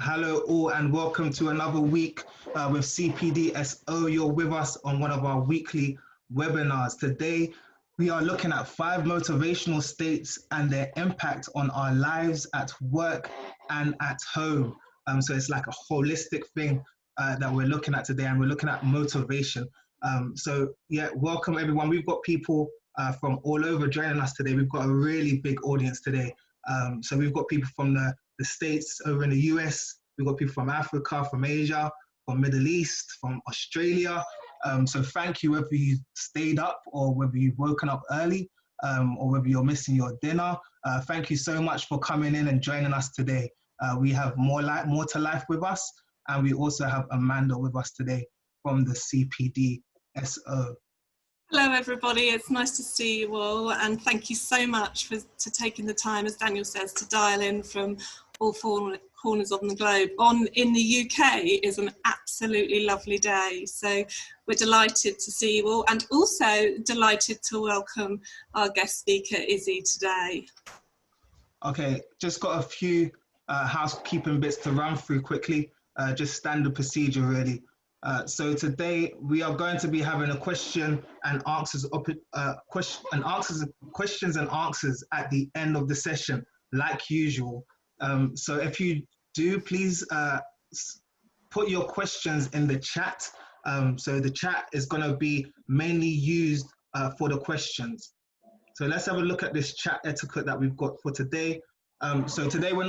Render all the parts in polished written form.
Hello all and welcome to another week with CPDSO. You're with us on one of our weekly webinars. Today we are looking at 5 motivational states and their impact on our lives at work and at home. So it's like a holistic thing that we're looking at today, and we're looking at motivation. Welcome everyone. We've got people from all over joining us today. We've got a really big audience today. So we've got people from the States over in the US, we've got people from Africa, from Asia, from Middle East, from Australia. So thank you whether you stayed up or whether you've woken up early or whether you're missing your dinner. Thank you so much for coming in and joining us today. We have more to life with us, and we also have Amanda with us today from the CPDSO. Hello everybody, it's nice to see you all, and thank you so much for taking the time, as Daniel says, to dial in from all 4 corners of the globe. In the UK is an absolutely lovely day, so we're delighted to see you all, and also delighted to welcome our guest speaker Issy today. Okay, just got a few housekeeping bits to run through quickly, just standard procedure really. So today we are going to be having a questions and answers at the end of the session, like usual. So if you do, please put your questions in the chat. So the chat is going to be mainly used for the questions. So let's have a look at this chat etiquette that we've got for today. So today we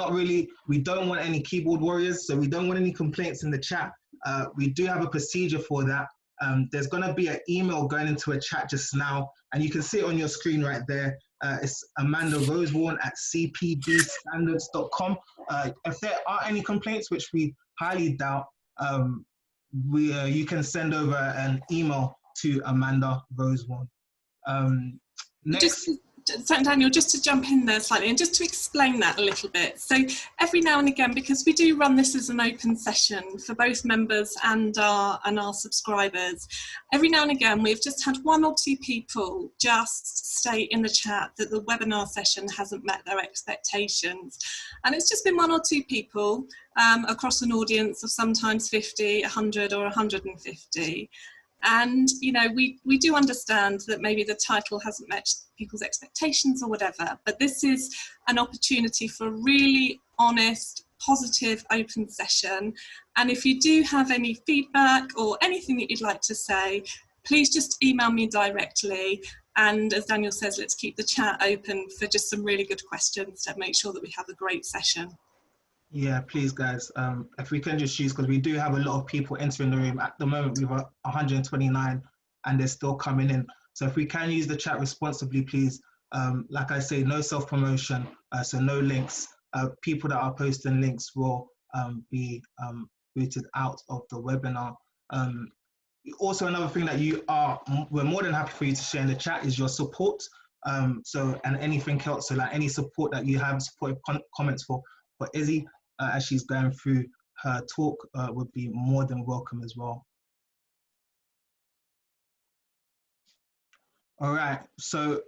don't want any keyboard warriors, so we don't want any complaints in the chat. We do have a procedure for that. There's going to be an email going into a chat just now, and you can see it on your screen right there. It's Amanda Rosewarne at cpdstandards.com. If there are any complaints, which we highly doubt, you can send over an email to Amanda Rosewarne. Next. Daniel, just to jump in there slightly and just to explain that a little bit. So every now and again, because we do run this as an open session for both members and our subscribers, every now and again we've just had 1 or 2 people just state in the chat that the webinar session hasn't met their expectations. And it's just been 1 or 2 people across an audience of sometimes 50, 100 or 150. And, you know, we do understand that maybe the title hasn't met people's expectations or whatever, but this is an opportunity for a really honest, positive, open session. And if you do have any feedback or anything that you'd like to say, please just email me directly. And as Daniel says, let's keep the chat open for just some really good questions to make sure that we have a great session. Yeah, please guys, if we can just use, because we do have a lot of people entering the room at the moment. We've got 129 and they're still coming in. So if we can use the chat responsibly, please. Like I say, no self-promotion, so no links. People that are posting links will be booted out of the webinar. Also, another thing that we're more than happy for you to share in the chat is your support. And anything else, so like any support that you have, supportive comments for Issy, as she's going through her talk, would be more than welcome as well. All right, so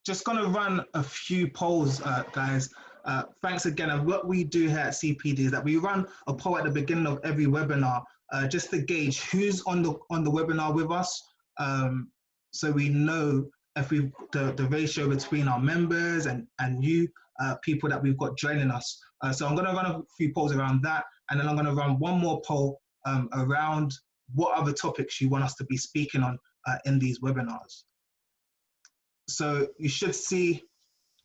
just gonna run a few polls, guys. Thanks again. And what we do here at CPD is that we run a poll at the beginning of every webinar, just to gauge who's on the webinar with us, so we know if the ratio between our members and you people that we've got joining us. So I'm going to run a few polls around that, and then I'm going to run one more poll around what other topics you want us to be speaking on in these webinars. So you should see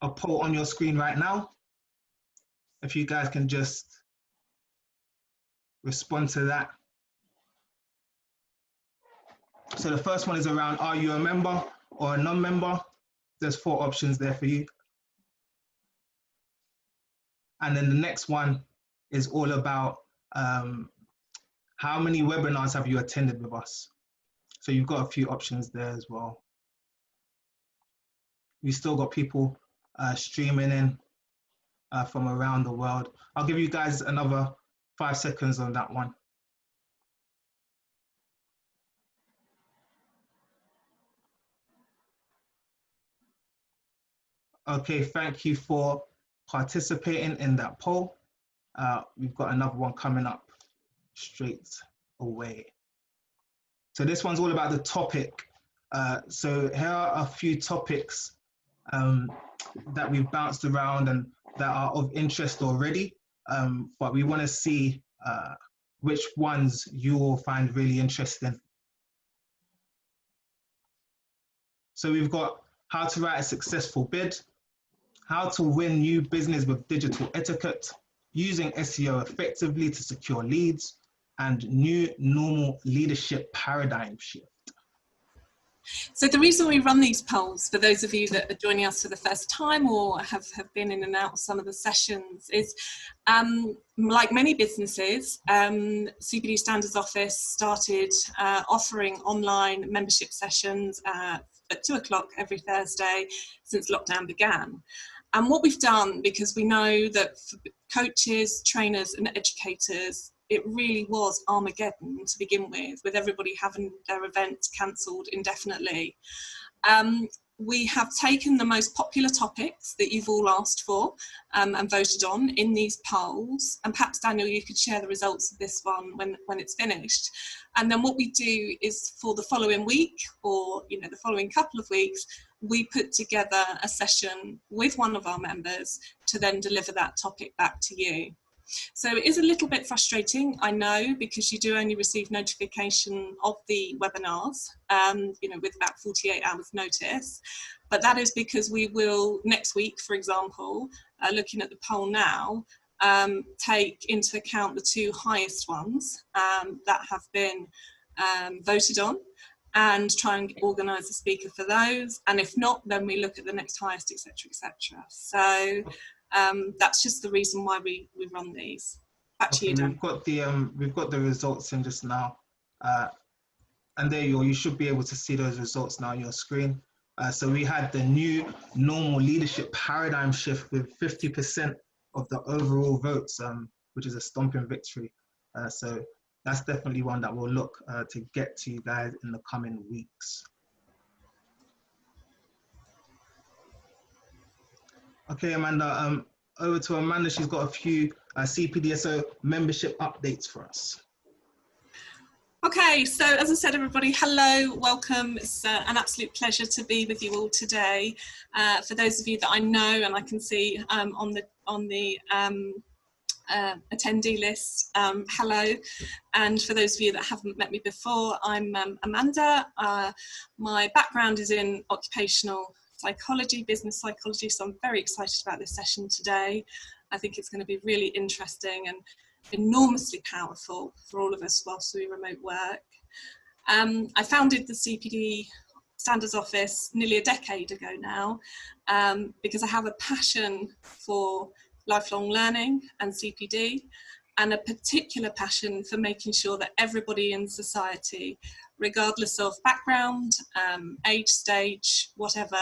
a poll on your screen right now. If you guys can just respond to that. So the first one is around, are you a member or a non-member? There's 4 options there for you. And then the next one is all about how many webinars have you attended with us? So you've got a few options there as well. We still got people streaming in from around the world. I'll give you guys another 5 seconds on that one. Okay, thank you for participating in that poll. we've got another one coming up straight away. So this one's all about the topic. So here are a few topics that we've bounced around and that are of interest already, but we want to see which ones you will find really interesting. So we've got how to write a successful bid, how to win new business with digital etiquette, using SEO effectively to secure leads, and new normal leadership paradigm shift. So the reason we run these polls, for those of you that are joining us for the first time or have been in and out of some of the sessions, is like many businesses, CPD Standards Office started offering online membership sessions at 2 o'clock every Thursday since lockdown began. And what we've done, because we know that for coaches, trainers and educators, it really was Armageddon to begin with everybody having their events cancelled indefinitely. We have taken the most popular topics that you've all asked for and voted on in these polls. And perhaps, Daniel, you could share the results of this one when it's finished. And then what we do is for the following week, or the following couple of weeks, we put together a session with one of our members to then deliver that topic back to you. So it is a little bit frustrating, I know, because you do only receive notification of the webinars, with about 48 hours notice. But that is because we will, next week, for example, looking at the poll now, take into account the 2 highest ones that have been voted on, and try and organise a speaker for those. And if not, then we look at the next highest, etc., etc. So that's just the reason why we run these. Back to you, Dan. We've got the results in just now, and there you should be able to see those results now on your screen. So we had the new normal leadership paradigm shift with 50% of the overall votes, which is a stomping victory. So that's definitely one that we'll look to get to you guys in the coming weeks. Okay, Amanda, over to Amanda. She's got a few CPDSO membership updates for us. Okay, so as I said, everybody, hello, welcome. It's an absolute pleasure to be with you all today. For those of you that I know and I can see on the attendee list, hello. And for those of you that haven't met me before, I'm Amanda. My background is in occupational psychology, business psychology, so I'm very excited about this session today. I think it's going to be really interesting and enormously powerful for all of us whilst we remote work. I founded the CPD Standards Office nearly a decade ago now, because I have a passion for lifelong learning and CPD, and a particular passion for making sure that everybody in society, regardless of background, age, stage, whatever,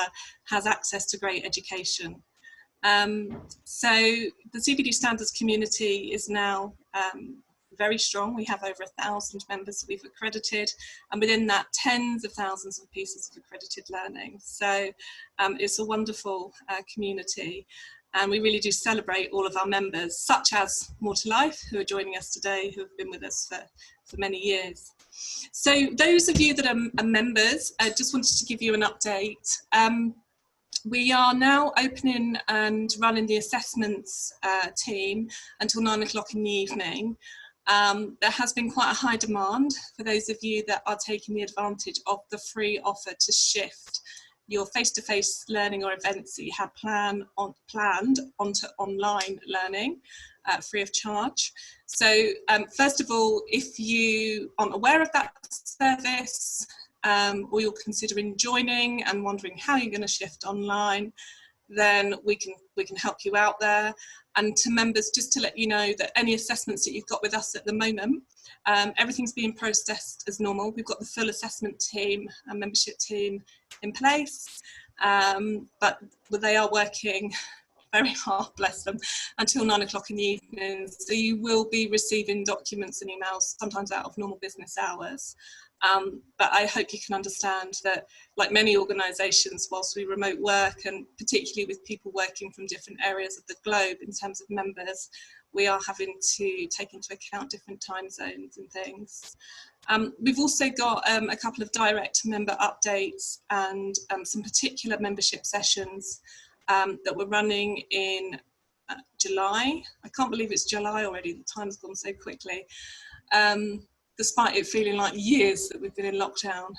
has access to great education. So the CPD Standards community is now very strong. We have over 1,000 members that we've accredited, and within that, tens of thousands of pieces of accredited learning. So it's a wonderful community. And we really do celebrate all of our members, such as More to Life, who are joining us today, who have been with us for many years. So those of you that are members, I just wanted to give you an update. We are now opening and running the assessments team until 9 o'clock in the evening. There has been quite a high demand for those of you that are taking the advantage of the free offer to shift your face-to-face learning or events that you had planned onto online learning free of charge. So first of all, if you aren't aware of that service, or you're considering joining and wondering how you're going to shift online, then we can help you out there. And to members, just to let you know that any assessments that you've got with us at the moment, everything's being processed as normal. We've got the full assessment team and membership team in place, but they are working very hard, bless them, until 9 o'clock in the evening. So you will be receiving documents and emails, sometimes out of normal business hours. But I hope you can understand that, like many organisations, whilst we remote work, and particularly with people working from different areas of the globe in terms of members, we are having to take into account different time zones and things. We've also got a couple of direct member updates and some particular membership sessions that we're running in July. I can't believe it's July already, the time's gone so quickly, despite it feeling like years that we've been in lockdown.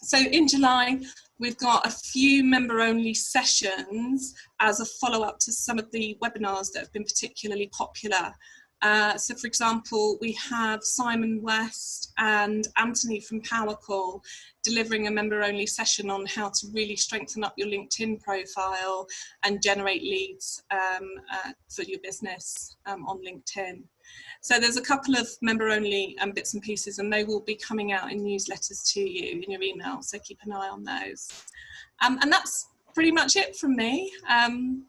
So in July, we've got a few member-only sessions as a follow-up to some of the webinars that have been particularly popular. So for example, we have Simon West and Anthony from PowerCall delivering a member-only session on how to really strengthen up your LinkedIn profile and generate leads for your business on LinkedIn. So there's a couple of member-only bits and pieces, and they will be coming out in newsletters to you in your email, so keep an eye on those. And that's pretty much it from me.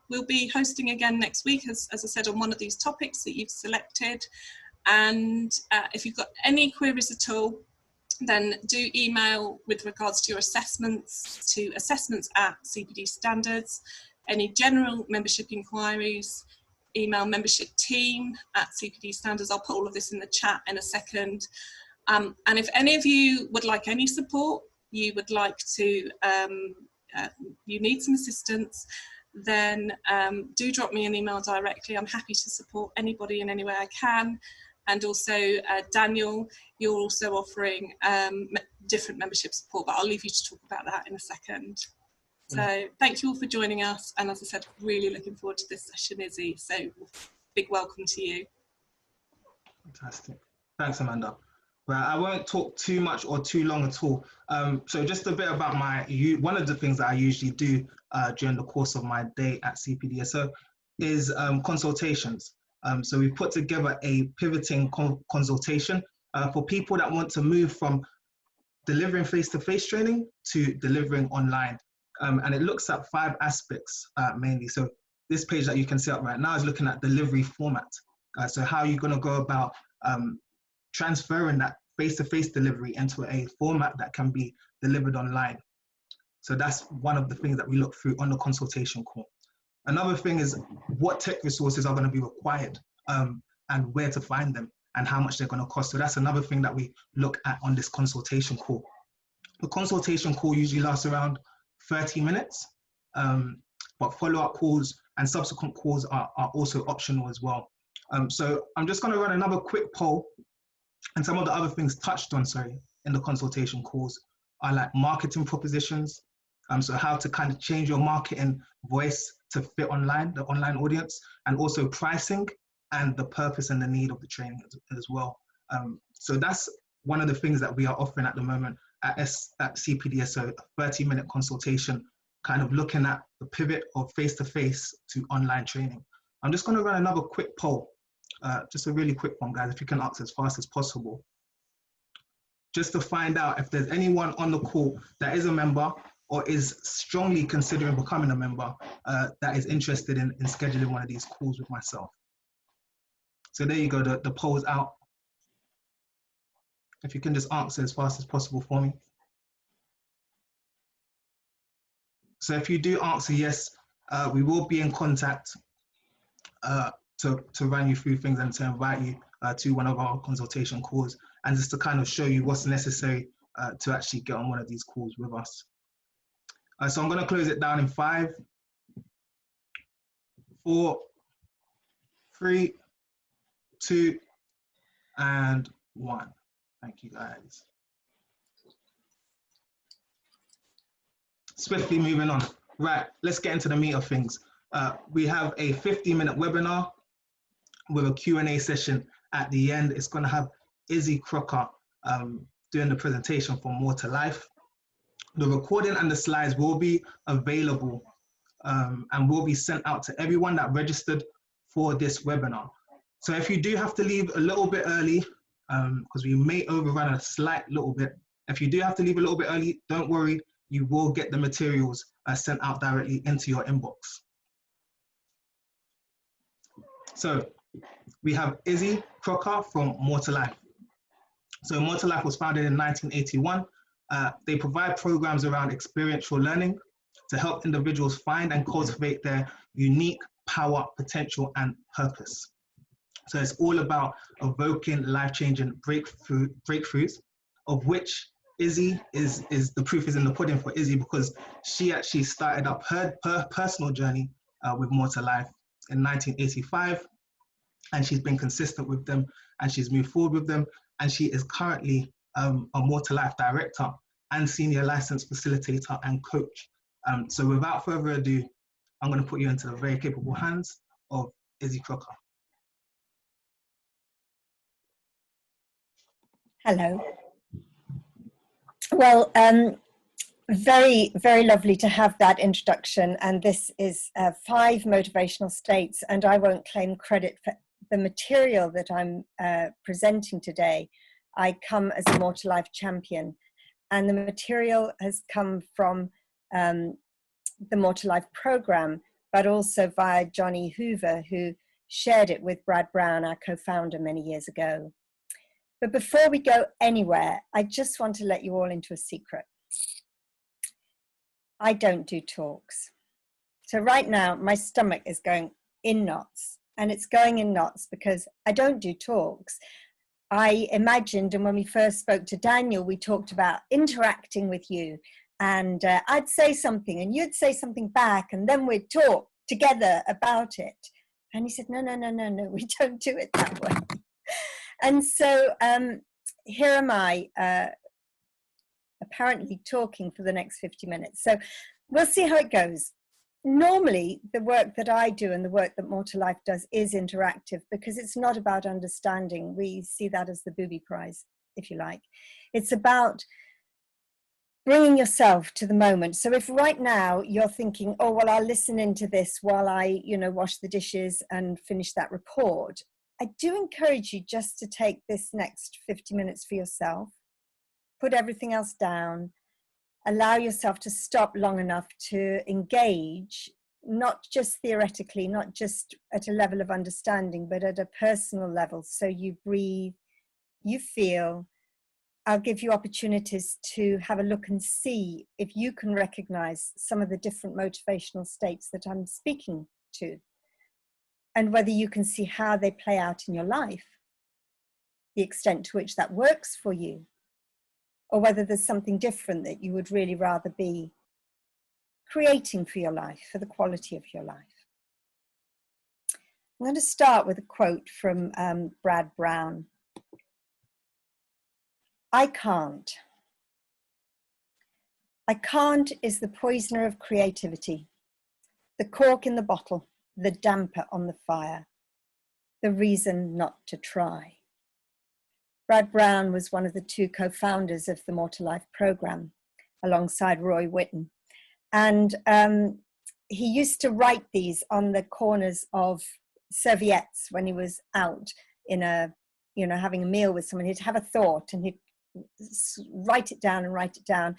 We'll be hosting again next week, as I said, on one of these topics that you've selected. And if you've got any queries at all, then do email with regards to your assessments to assessments@CPD Standards. Any general membership inquiries, email membership team@CPD Standards. I'll put all of this in the chat in a second. And if any of you would like any support, you would like to, you need some assistance, then do drop me an email directly. I'm happy to support anybody in any way I can. And also, Daniel, you're also offering different membership support, but I'll leave you to talk about that in a second. So thank you all for joining us. And as I said, really looking forward to this session, Izzy. So big welcome to you. Fantastic. Thanks, Amanda. Right, I won't talk too much or too long at all. So just a bit about one of the things that I usually do during the course of my day at CPDSO is consultations. So we've put together a pivoting consultation for people that want to move from delivering face-to-face training to delivering online. And it looks at 5 aspects mainly. So this page that you can see up right now is looking at delivery format. So how you're going to go about transferring that face-to-face delivery into a format that can be delivered online. So that's one of the things that we look through on the consultation call. Another thing is what tech resources are going to be required and where to find them and how much they're going to cost. So that's another thing that we look at on this consultation call. The consultation call usually lasts around 30 minutes, but follow-up calls and subsequent calls are also optional as well. So I'm just going to run another quick poll, and some of the other things touched on, in the consultation calls are like marketing propositions. So how to kind of change your marketing voice to fit the online audience, and also pricing and the purpose and the need of the training as well. So that's one of the things that we are offering at the moment at CPDSO, a 30-minute consultation, kind of looking at the pivot of face-to-face to online training. I'm just going to run another quick poll, just a really quick one, guys, if you can answer as fast as possible, just to find out if there's anyone on the call that is a member or is strongly considering becoming a member that is interested in scheduling one of these calls with myself. So there you go, the poll's out. If you can just answer as fast as possible for me. So if you do answer yes, we will be in contact to run you through things and to invite you to one of our consultation calls, and just to kind of show you what's necessary to actually get on one of these calls with us. So I'm going to close it down in 5, 4, 3, 2, and 1. Thank you, guys. Swiftly moving on. Right, let's get into the meat of things. We have a 50-minute webinar with a Q&A session at the end. It's going to have Issy Crocker doing the presentation for More to Life. The recording and the slides will be available and will be sent out to everyone that registered for this webinar. So if you do have to leave a little bit early, because we may overrun a slight little bit, if you do have to leave a little bit early, don't worry, you will get the materials sent out directly into your inbox. So we have Issy Crocker from More to Life. So More to Life was founded in 1981. They provide programs around experiential learning to help individuals find and cultivate their unique power, potential, and purpose. So it's all about evoking life-changing breakthroughs, of which Issy is the proof is in the pudding for Issy, because she actually started up her personal journey with More to Life in 1985, and she's been consistent with them, and she's moved forward with them, and she is currently a More to Life director and senior licensed facilitator and coach. So without further ado, I'm going to put you into the very capable hands of Issy Crocker. Hello. Well, very, very lovely to have that introduction. And this is 5 motivational states, and I won't claim credit for the material that I'm presenting today. I come as a More to Life champion, and the material has come from the More to Life program, but also via Johnny Hoover, who shared it with Brad Brown, our co-founder, many years ago. But before we go anywhere, I just want to let you all into a secret. I don't do talks. So right now, my stomach is going in knots, and it's going in knots because I don't do talks. I imagined, and when we first spoke to Daniel, we talked about interacting with you, and I'd say something and you'd say something back, and then we'd talk together about it. And he said, no, we don't do it that way. And so here am I, apparently talking for the next 50 minutes. So we'll see how it goes. Normally, the work that I do and the work that More to Life does is interactive, because it's not about understanding. We see that as the booby prize, if you like. It's about bringing yourself to the moment. So if right now you're thinking, oh, well, I'll listen into this while I, wash the dishes and finish that report, I do encourage you just to take this next 50 minutes for yourself, put everything else down, allow yourself to stop long enough to engage, not just theoretically, not just at a level of understanding, but at a personal level. So you breathe, you feel. I'll give you opportunities to have a look and see if you can recognize some of the different motivational states that I'm speaking to, and whether you can see how they play out in your life, the extent to which that works for you, or whether there's something different that you would really rather be creating for your life, for the quality of your life. I'm going to start with a quote from Brad Brown. I can't. I can't is the poisoner of creativity, the cork in the bottle, the damper on the fire, the reason not to try. Brad Brown was one of the 2 co-founders of the More to Life program, alongside Roy Whitten. And he used to write these on the corners of serviettes when he was out in a, having a meal with someone. He'd have a thought and he'd write it down.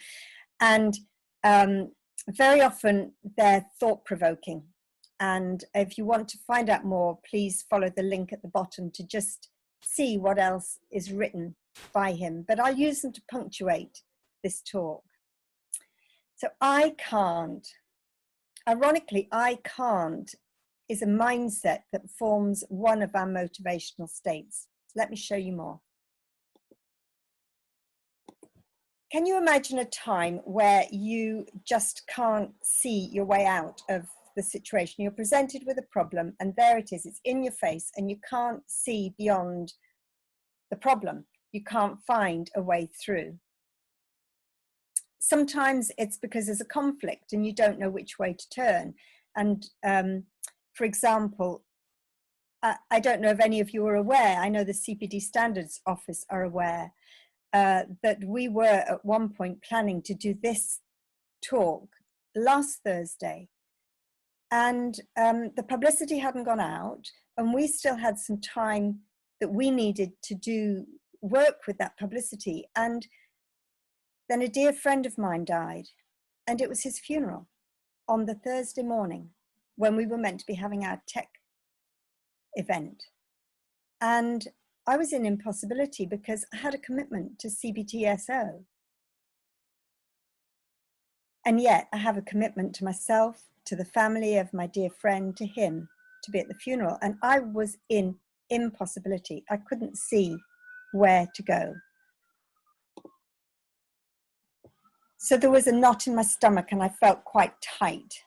And very often they're thought-provoking. And if you want to find out more, please follow the link at the bottom to just see what else is written by him. But I'll use them to punctuate this talk. So I can't. Ironically, I can't is a mindset that forms one of our motivational states. Let me show you more. Can you imagine a time where you just can't see your way out of the situation? You're presented with a problem and there it is, it's in your face, and you can't see beyond the problem. You can't find a way through. Sometimes it's because there's a conflict and you don't know which way to turn. And for example, I don't know if any of you are aware, I know the CPD Standards Office are aware, that we were at one point planning to do this talk last Thursday. And the publicity hadn't gone out, and we still had some time that we needed to do work with that publicity. And then a dear friend of mine died, and it was his funeral on the Thursday morning when we were meant to be having our tech event. And I was in impossibility because I had a commitment to CPDSO. And yet I have a commitment to myself, to the family of my dear friend, to him, to be at the funeral, and I was in impossibility. I couldn't see where to go. So there was a knot in my stomach and I felt quite tight.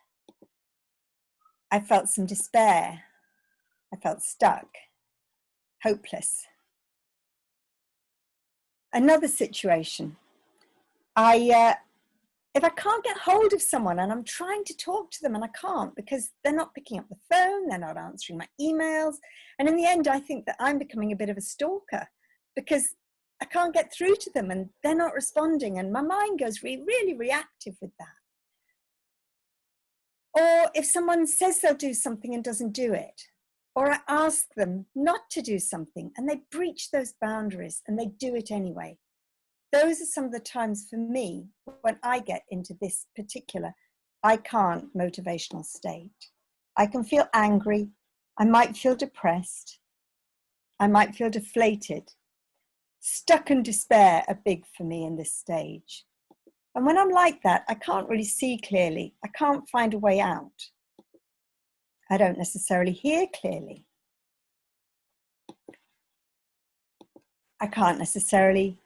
I felt some despair. I felt stuck, hopeless. Another situation. If I can't get hold of someone and I'm trying to talk to them and I can't because they're not picking up the phone, they're not answering my emails. And in the end, I think that I'm becoming a bit of a stalker because I can't get through to them and they're not responding. And my mind goes really reactive with that. Or if someone says they'll do something and doesn't do it, or I ask them not to do something and they breach those boundaries and they do it anyway. Those are some of the times for me when I get into this particular I can't motivational state. I can feel angry. I might feel depressed. I might feel deflated. Stuck and despair are big for me in this stage. And when I'm like that, I can't really see clearly. I can't find a way out. I don't necessarily hear clearly. I can't necessarily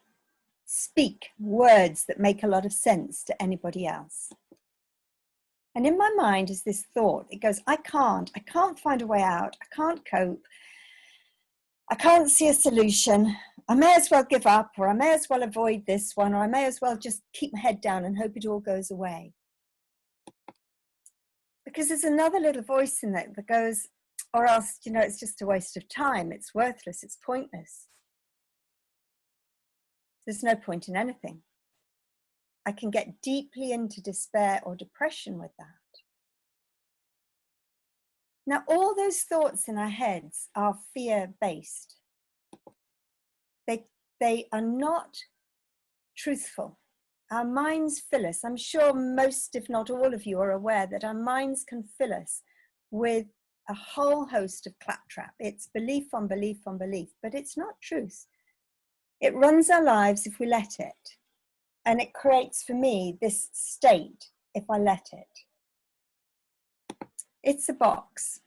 speak words that make a lot of sense to anybody else. And in my mind is this thought. It goes, I can't find a way out. I can't cope. I can't see a solution. I may as well give up, or I may as well avoid this one, or I may as well just keep my head down and hope it all goes away. Because there's another little voice in there that goes, or else, you know, it's just a waste of time. It's worthless. It's pointless. There's no point in anything. I can get deeply into despair or depression with that. Now, all those thoughts in our heads are fear-based. They are not truthful. Our minds fill us. I'm sure most, if not all of you, are aware that our minds can fill us with a whole host of claptrap. It's belief on belief on belief, but it's not truth. It runs our lives if we let it. And it creates for me this state if I let it. It's a box,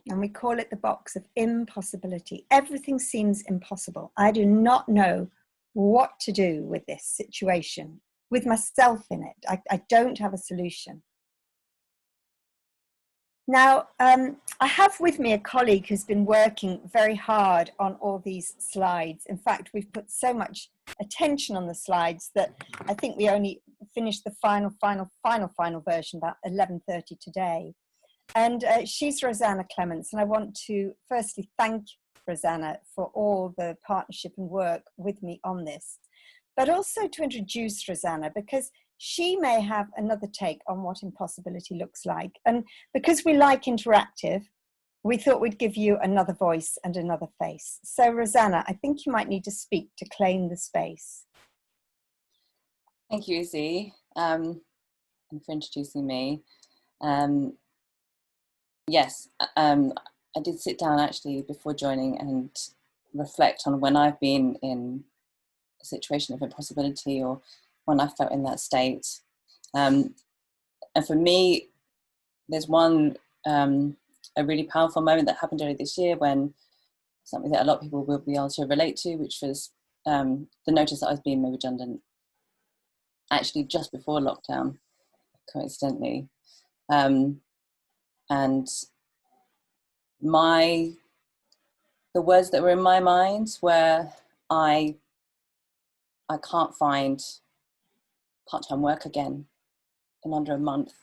and we call it the box of impossibility. Everything seems impossible. I do not know what to do with this situation, with myself in it. I don't have a solution. Now, I have with me a colleague who's been working very hard on all these slides. In fact, we've put so much attention on the slides that I think we only finished the final version about 11:30 today. And she's Rosanna Clements, and I want to firstly thank Rosanna for all the partnership and work with me on this, but also to introduce Rosanna because she may have another take on what impossibility looks like. And because we like interactive, we thought we'd give you another voice and another face. So Rosanna, I think you might need to speak to claim the space. Thank you, Issy, and for introducing me. Yes, I did sit down actually before joining and reflect on when I've been in a situation of impossibility or when I felt in that state. And for me, there's one, a really powerful moment that happened earlier this year when something that a lot of people will be able to relate to, which was the notice that I was being made redundant, actually just before lockdown, coincidentally. And the words that were in my mind were, I can't find part-time work again in under a month.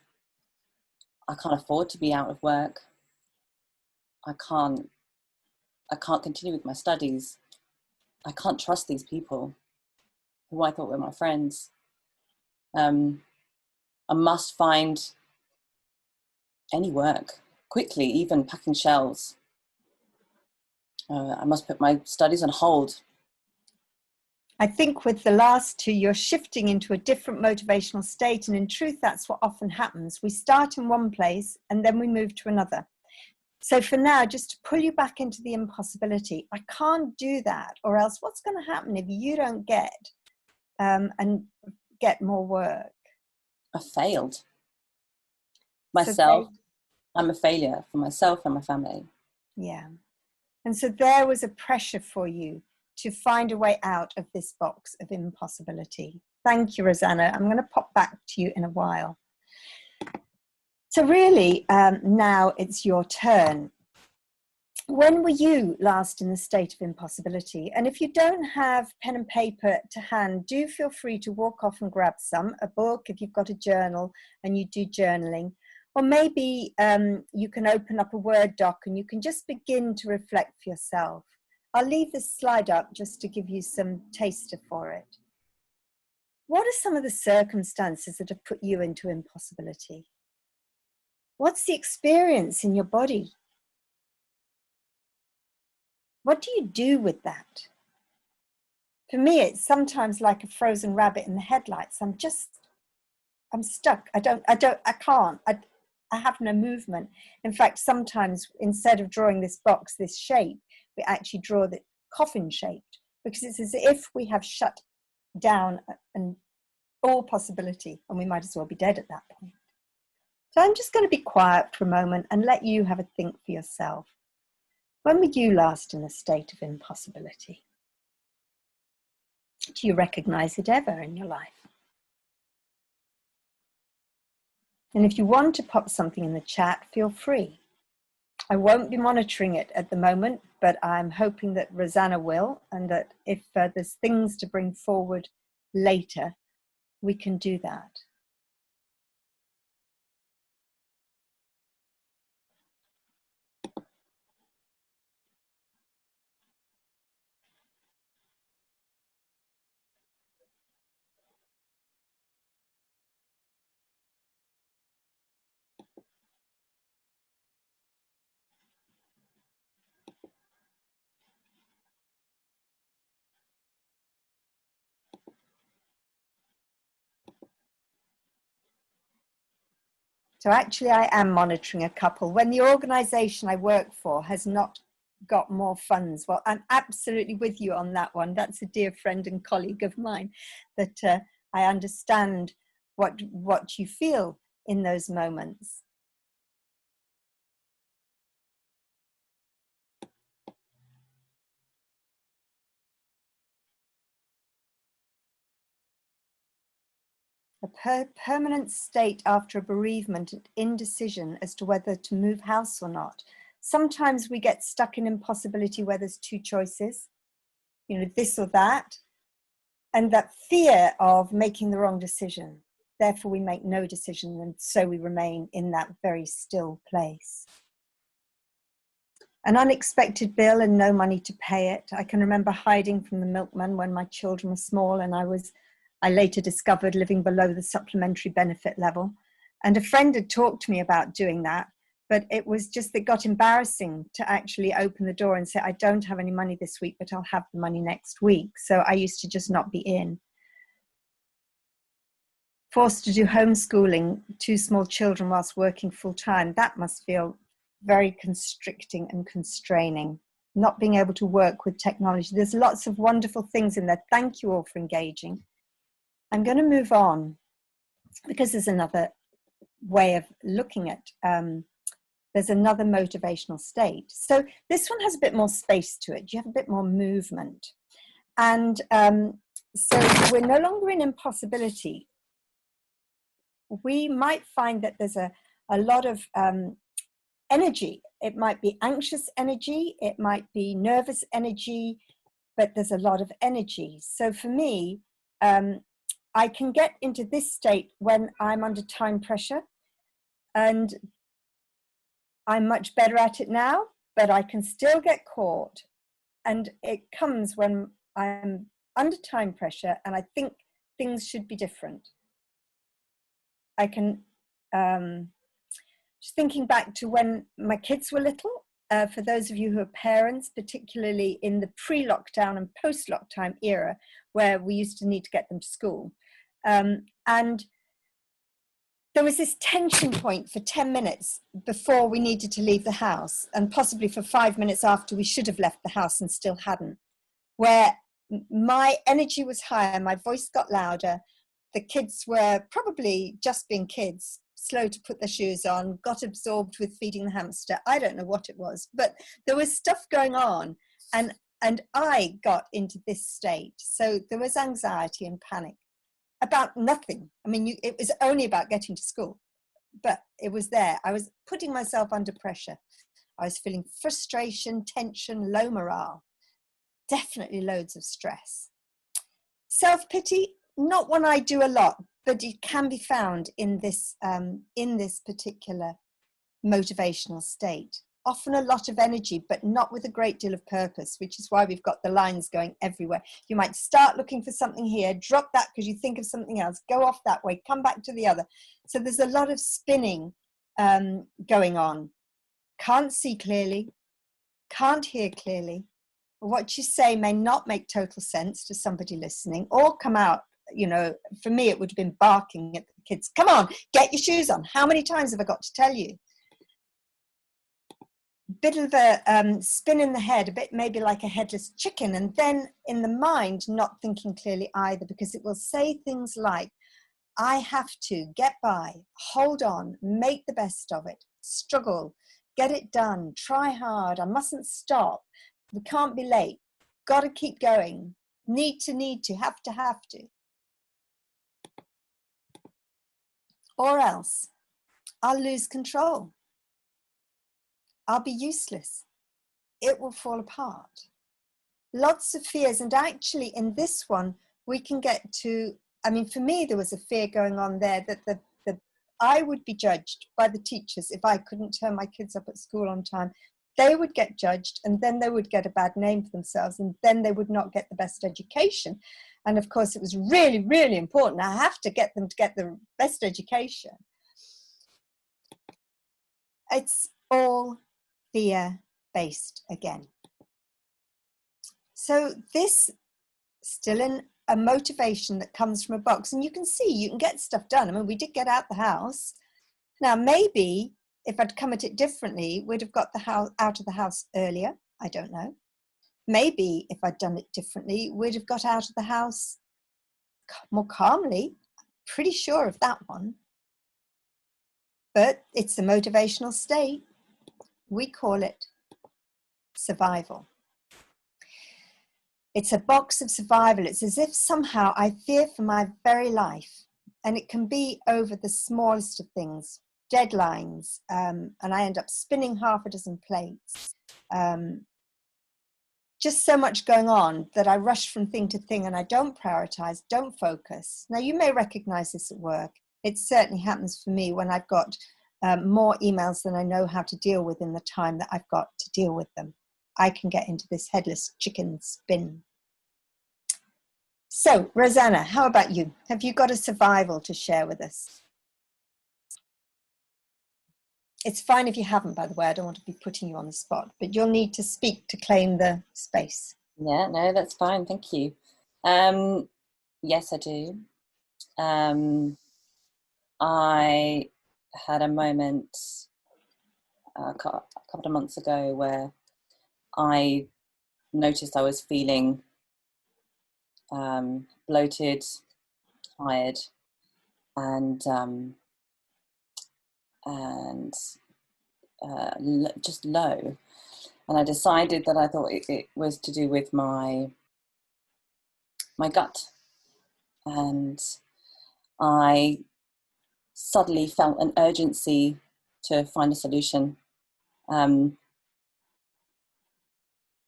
I can't afford to be out of work. I can't continue with my studies. I can't trust these people who I thought were my friends. I must find any work quickly, even packing shelves. I must put my studies on hold. I think with the last two, you're shifting into a different motivational state. And in truth, that's what often happens. We start in one place and then we move to another. So for now, just to pull you back into the impossibility, I can't do that, or else what's going to happen if you don't get more work? I failed myself. I'm a failure for myself and my family. Yeah. And so there was a pressure for you to find a way out of this box of impossibility. Thank you, Rosanna. I'm going to pop back to you in a while. So really, now it's your turn. When were you last in the state of impossibility? And if you don't have pen and paper to hand, do feel free to walk off and grab a book if you've got a journal and you do journaling. Or maybe you can open up a Word doc and you can just begin to reflect for yourself. I'll leave this slide up just to give you some taster for it. What are some of the circumstances that have put you into impossibility? What's the experience in your body? What do you do with that? For me, it's sometimes like a frozen rabbit in the headlights. I'm stuck. I can't. I have no movement. In fact, sometimes instead of drawing this box, this shape, we actually draw the coffin shaped, because it's as if we have shut down and all possibility, and we might as well be dead at that point. So I'm just going to be quiet for a moment and let you have a think for yourself. When were you last in a state of impossibility? Do you recognize it ever in your life? And if you want to pop something in the chat, feel free. I won't be monitoring it at the moment, but I'm hoping that Rosanna will, and that if there's things to bring forward later, we can do that. So actually I am monitoring a couple. When the organisation I work for has not got more funds, well, I'm absolutely with you on that one. That's a dear friend and colleague of mine, that I understand what you feel in those moments. A permanent state after a bereavement and indecision as to whether to move house or not. Sometimes we get stuck in impossibility where there's two choices, this or that, and that fear of making the wrong decision. Therefore, we make no decision, and so we remain in that very still place. An unexpected bill and no money to pay it. I can remember hiding from the milkman when my children were small, and I later discovered living below the supplementary benefit level. And a friend had talked to me about doing that, but it got embarrassing to actually open the door and say, I don't have any money this week, but I'll have the money next week. So I used to just not be in. Forced to do homeschooling, 2 small children whilst working full time. That must feel very constricting and constraining. Not being able to work with technology. There's lots of wonderful things in there. Thank you all for engaging. I'm going to move on because there's another way of looking at, there's another motivational state. So this one has a bit more space to it. You have a bit more movement. And so we're no longer in impossibility. We might find that there's a lot of energy. It might be anxious energy. It might be nervous energy, but there's a lot of energy. So for me, I can get into this state when I'm under time pressure, and I'm much better at it now, but I can still get caught. And it comes when I'm under time pressure and I think things should be different. I can, just thinking back to when my kids were little, for those of you who are parents, particularly in the pre-lockdown and post-lockdown era, where we used to need to get them to school. And there was this tension point for 10 minutes before we needed to leave the house, and possibly for 5 minutes after we should have left the house and still hadn't, where my energy was higher, my voice got louder, the kids were probably just being kids, slow to put their shoes on, got absorbed with feeding the hamster. I don't know what it was, but there was stuff going on, and I got into this state. So there was anxiety and panic about nothing. I mean, it was only about getting to school, but it was there. I was putting myself under pressure. I was feeling frustration, tension, low morale, definitely loads of stress. Self-pity, not one I do a lot, but it can be found in this particular motivational state. Often a lot of energy, but not with a great deal of purpose, which is why we've got the lines going everywhere. You might start looking for something here, drop that because you think of something else, go off that way, come back to the other. So there's a lot of spinning going on. Can't see clearly, can't hear clearly. What you say may not make total sense to somebody listening, or come out, you know, for me it would have been barking at the kids. Come on, get your shoes on. How many times have I got to tell you? Bit of a spin in the head, a bit maybe like a headless chicken, and then in the mind not thinking clearly either, because it will say things like, I have to get by, hold on, make the best of it, struggle, get it done, try hard, I mustn't stop, we can't be late, got to keep going, need to, have to. Or else I'll lose control. I'll be useless. It will fall apart. Lots of fears. And actually in this one, we can get to, I mean, for me, there was a fear going on there that I would be judged by the teachers if I couldn't turn my kids up at school on time. They would get judged, and then they would get a bad name for themselves, and then they would not get the best education. And of course, it was really, really important. I have to get them to get the best education. It's all fear-based again. So this still in a motivation that comes from a box, and you can see you can get stuff done. I mean, we did get out the house. Now maybe if I'd come at it differently, we'd have got the house out of the house earlier. I don't know. Maybe if I'd done it differently, we'd have got out of the house more calmly. Pretty sure of that one. But it's a motivational state. We call it survival. It's a box of survival. It's as if somehow I fear for my very life. And it can be over the smallest of things, deadlines, and I end up spinning half a dozen plates. Just so much going on that I rush from thing to thing, and I don't prioritize, don't focus. Now, you may recognize this at work. It certainly happens for me when I've got more emails than I know how to deal with in the time that I've got to deal with them. I can get into this headless chicken spin. So, Rosanna, how about you? Have you got a survival to share with us? It's fine if you haven't, by the way. I don't want to be putting you on the spot, but you'll need to speak to claim the space. Yeah, no, that's fine. Thank you. Yes, I do. I had a moment a couple of months ago where I noticed I was feeling bloated, tired, and just low. And I decided that I thought it was to do with my gut. And I suddenly felt an urgency to find a solution,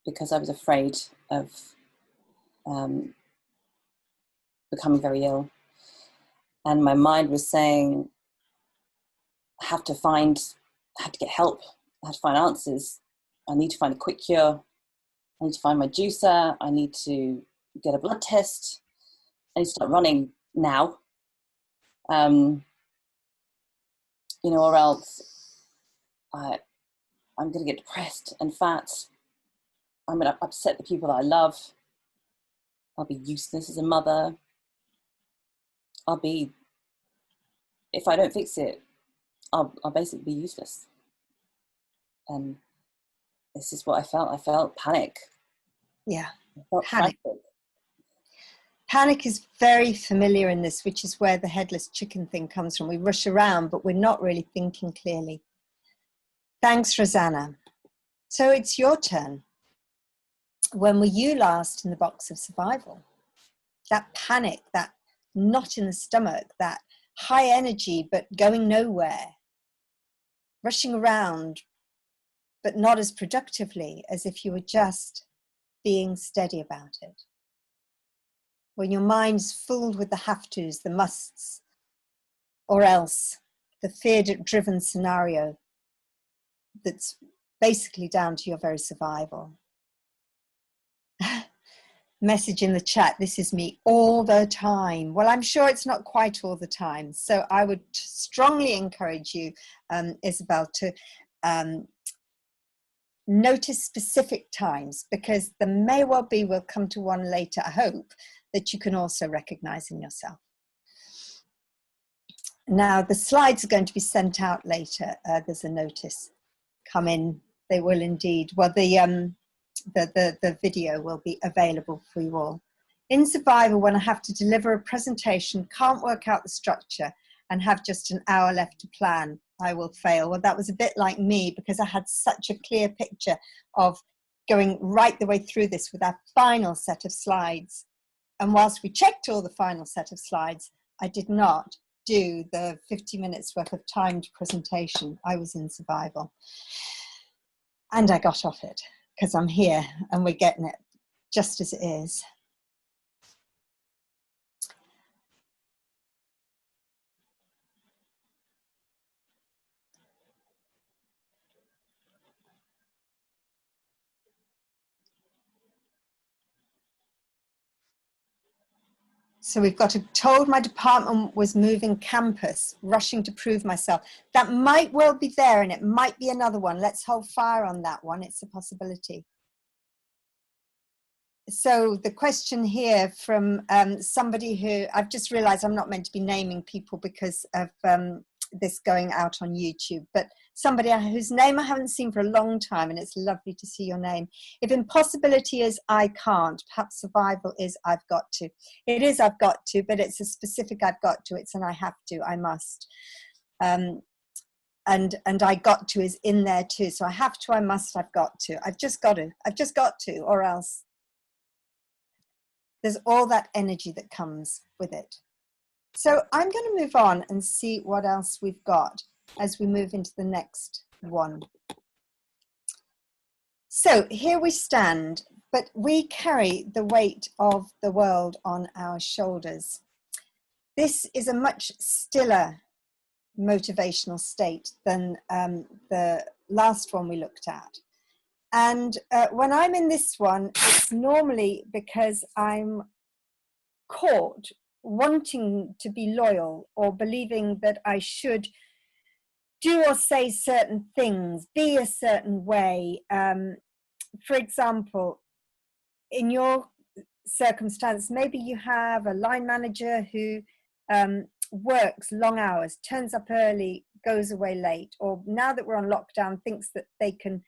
because I was afraid of becoming very ill. And my mind was saying, I have to get help. I have to find answers. I need to find a quick cure. I need to find my juicer. I need to get a blood test. I need to start running now. Or else I'm going to get depressed and fat. I'm going to upset the people that I love. I'll be useless as a mother. If I don't fix it, I'll basically be useless. And this is what I felt. I felt panic. Yeah, I felt panic. frantic. Panic is very familiar in this, which is where the headless chicken thing comes from. We rush around, but we're not really thinking clearly. Thanks, Rosanna. So it's your turn. When were you last in the box of survival? That panic, that knot in the stomach, that high energy but going nowhere, rushing around but not as productively as if you were just being steady about it. When your mind's filled with the have-tos, the musts, or else the fear-driven scenario that's basically down to your very survival. Message in the chat, this is me all the time. Well, I'm sure it's not quite all the time. So I would strongly encourage you, Isabel, to notice specific times, because there may well be, we'll come to one later, I hope, that you can also recognize in yourself. Now, the slides are going to be sent out later. There's a notice come in. They will indeed. Well, the video will be available for you all. In survival, when I have to deliver a presentation, can't work out the structure, and have just an hour left to plan, I will fail. Well, that was a bit like me, because I had such a clear picture of going right the way through this with our final set of slides. And whilst we checked all the final set of slides, I did not do the 50 minutes worth of timed presentation. I was in survival. And I got off it, because I'm here and we're getting it just as it is. So we've got told my department was moving campus, rushing to prove myself. That might well be there, and it might be another one. Let's hold fire on that one. It's a possibility. So the question here from somebody who, I've just realized I'm not meant to be naming people because of this going out on YouTube, but somebody whose name I haven't seen for a long time, and it's lovely to see your name. If impossibility is I can't, perhaps survival is I've got to. It is I've got to, but it's a specific I've got to. It's an I have to, I must. And I got to is in there too. So I have to, I must, I've got to. I've just got to, or else. There's all that energy that comes with it. So I'm going to move on and see what else we've got as we move into the next one. So here we stand, but we carry the weight of the world on our shoulders. This is a much stiller motivational state than the last one we looked at. And when I'm in this one, it's normally because I'm caught wanting to be loyal, or believing that I should do or say certain things, be a certain way. For example, in your circumstance, maybe you have a line manager who works long hours, turns up early, goes away late, or now that we're on lockdown, thinks that they can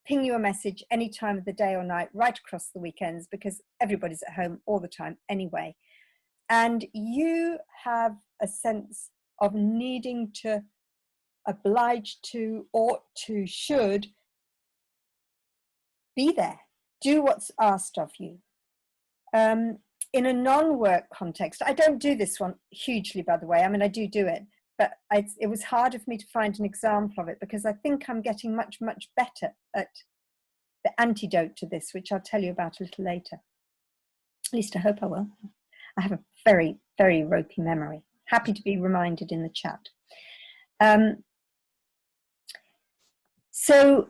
ping you a message any time of the day or night, right across the weekends, because everybody's at home all the time anyway. And you have a sense of needing to oblige to, ought to, should be there, do what's asked of you. In a non-work context, I don't do this one hugely, by the way. I mean, I do it, but it was harder for me to find an example of it, because I think I'm getting much, much better at the antidote to this, which I'll tell you about a little later. At least I hope I will. I have a very, very ropey memory. Happy to be reminded in the chat. So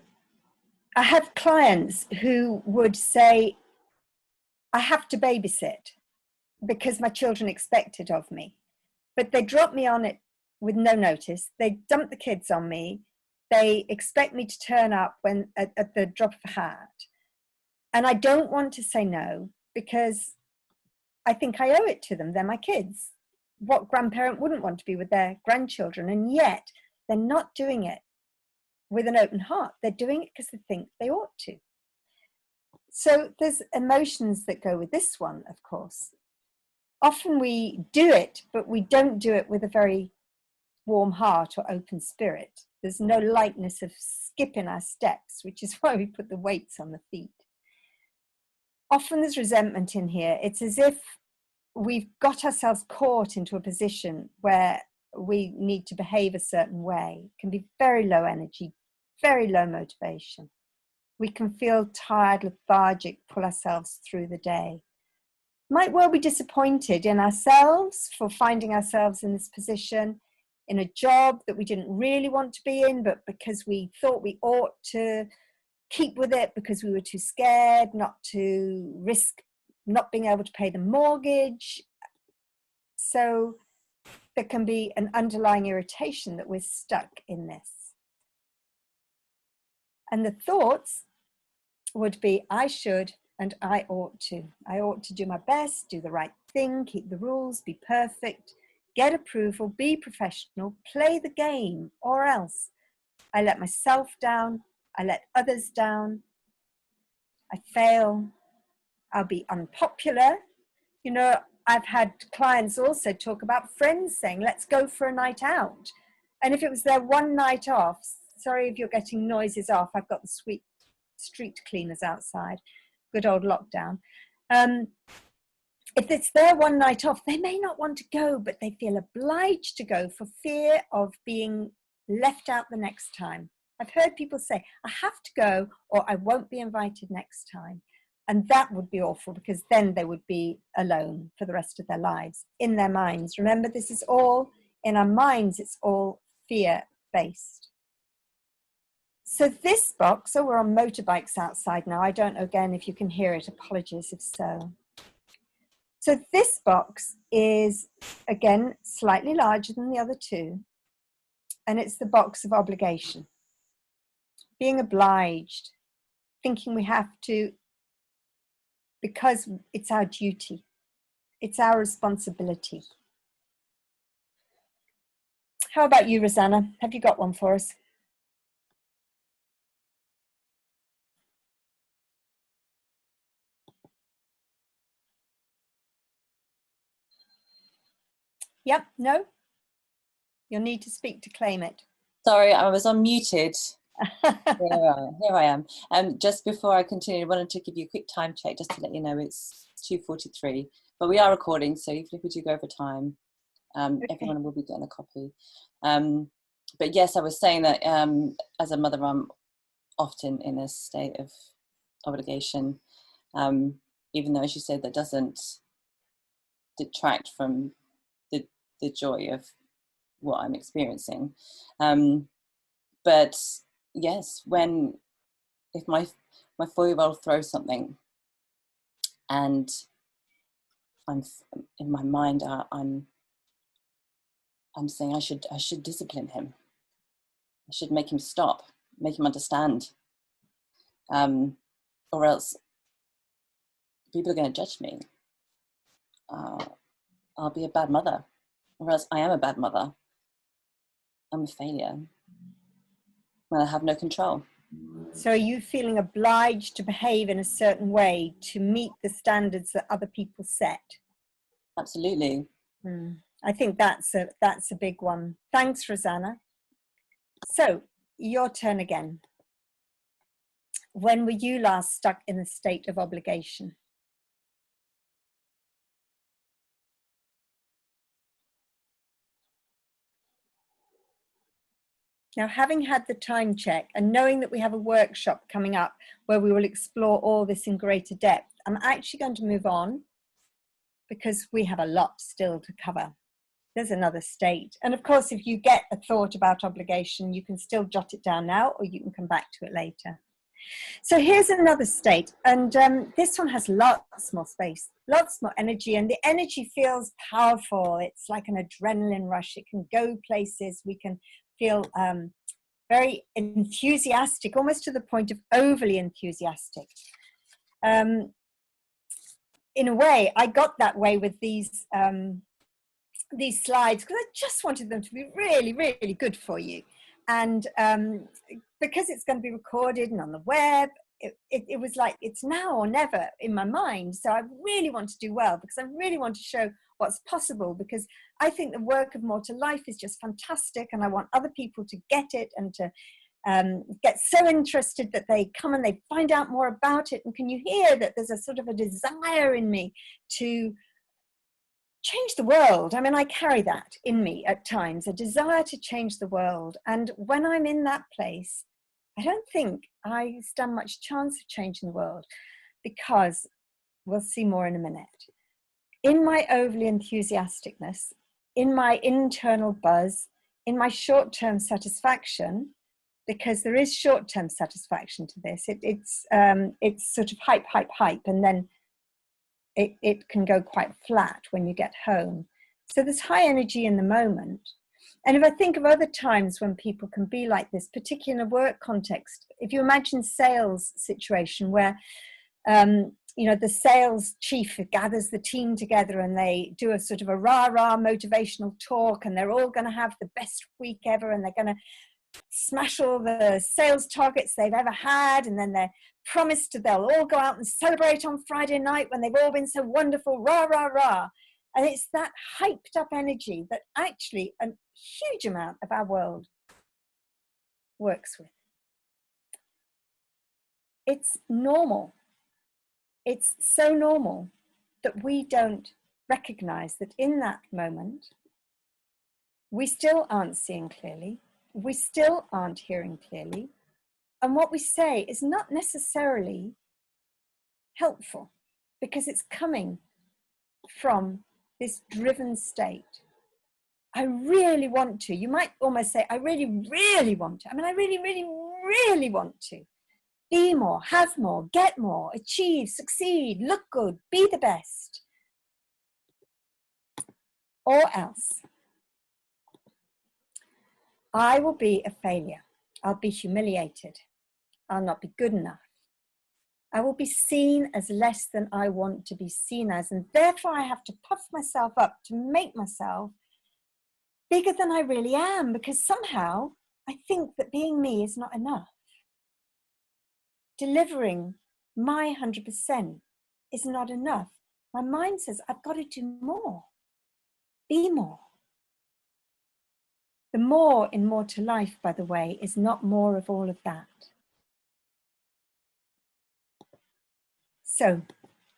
I have clients who would say, I have to babysit because my children expect it of me. But they drop me on it with no notice. They dump the kids on me. They expect me to turn up when at the drop of a hat. And I don't want to say no, because I think I owe it to them. They're my kids. What grandparent wouldn't want to be with their grandchildren? And yet they're not doing it with an open heart. They're doing it because they think they ought to. So there's emotions that go with this one, of course. often we do it, but we don't do it with a very warm heart or open spirit. There's no lightness of skipping our steps, which is why we put the weights on the feet. Often there's resentment in here. It's as if we've got ourselves caught into a position where we need to behave a certain way. It can be very low energy, very low motivation. We can feel tired, lethargic, pull ourselves through the day. Might well be disappointed in ourselves for finding ourselves in this position, in a job that we didn't really want to be in, but because we thought we ought to keep with it because we were too scared not to risk not being able to pay the mortgage. So there can be an underlying irritation that we're stuck in this. And the thoughts would be, I should and I ought to. I ought to do my best, do the right thing, keep the rules, be perfect, get approval, be professional, play the game, or else I let myself down, I let others down, I fail, I'll be unpopular. You know, I've had clients also talk about friends saying, let's go for a night out. And if it was their one night off, sorry if you're getting noises off, I've got the sweet street cleaners outside, good old lockdown. If it's their one night off, they may not want to go, but they feel obliged to go for fear of being left out the next time. I've heard people say, I have to go or I won't be invited next time. And that would be awful because then they would be alone for the rest of their lives in their minds. Remember, this is all in our minds. It's all fear-based. So this box, oh, we're on motorbikes outside now. I don't know again if you can hear it. Apologies if so. So this box is, again, slightly larger than the other two. And it's the box of obligation. Being obliged, thinking we have to, because it's our duty. It's our responsibility. How about you, Rosanna? Have you got one for us? Yep, no? You'll need to speak to claim it. Sorry, I was unmuted. Here I am. Just before I continue, I wanted to give you a quick time check just to let you know it's 2:43. But we are recording, so even if we do go over time, okay, everyone will be getting a copy. But yes, I was saying that as a mother, I'm often in a state of obligation, even though, as you said, that doesn't detract from the joy of what I'm experiencing. But yes, if my 4-year-old throws something and I'm in my mind, I'm saying I should discipline him. I should make him stop, make him understand, or else people are going to judge me. I'll be a bad mother, or else I am a bad mother. I'm a failure when I have no control. So are you feeling obliged to behave in a certain way to meet the standards that other people set? Absolutely. I think that's a big one. Thanks, Rosanna. So your turn again. When were you last stuck in a state of obligation? Now, having had the time check and knowing that we have a workshop coming up where we will explore all this in greater depth, I'm actually going to move on because we have a lot still to cover. There's another state. And of course, if you get a thought about obligation, you can still jot it down now or you can come back to it later. So here's another state. And this one has lots more space, lots more energy. And the energy feels powerful. It's like an adrenaline rush. It can go places. We can feel very enthusiastic, almost to the point of overly enthusiastic. In a way, I got that way with these slides because I just wanted them to be really, really good for you. And because it's going to be recorded and on the web, it was like, it's now or never in my mind. So I really want to do well, because I really want to show what's possible, because I think the work of More to Life is just fantastic, and I want other people to get it and to get so interested that they come and they find out more about it. And can you hear that there's a sort of a desire in me to change the world? I mean, I carry that in me at times, a desire to change the world. And when I'm in that place, I don't think I stand much chance of changing the world, because we'll see more in a minute. In my overly enthusiasticness, in my internal buzz, in my short-term satisfaction, because there is short-term satisfaction to this, it's sort of hype, and then it can go quite flat when you get home. So there's high energy in the moment. And if I think of other times when people can be like this, particularly in a work context, if you imagine sales situation where, the sales chief gathers the team together and they do a sort of a rah-rah motivational talk, and they're all going to have the best week ever, and they're going to smash all the sales targets they've ever had, and then they're promised they'll all go out and celebrate on Friday night when they've all been so wonderful, rah, rah, rah. And it's that hyped up energy that actually a huge amount of our world works with. It's normal. It's so normal that we don't recognize that in that moment, we still aren't seeing clearly, we still aren't hearing clearly, and what we say is not necessarily helpful, because it's coming from this driven state. I really want to. You might almost say, I really, really want to. I mean, I really, really, really want to. Be more, have more, get more, achieve, succeed, look good, be the best. Or else, I will be a failure. I'll be humiliated. I'll not be good enough. I will be seen as less than I want to be seen as, and therefore I have to puff myself up to make myself bigger than I really am, because somehow I think that being me is not enough. Delivering my 100% is not enough. My mind says I've got to do more, be more. The more in More to Life, by the way, is not more of all of that. So,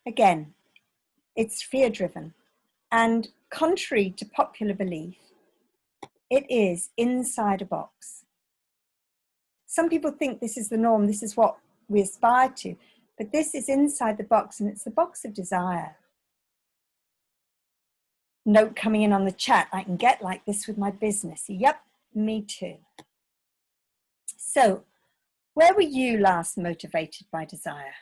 again, it's fear-driven. And contrary to popular belief, it is inside a box. Some people think this is the norm, this is what we aspire to, but this is inside the box, and it's the box of desire. Note coming in on the chat, I can get like this with my business. Yep, me too. So, where were you last motivated by desire?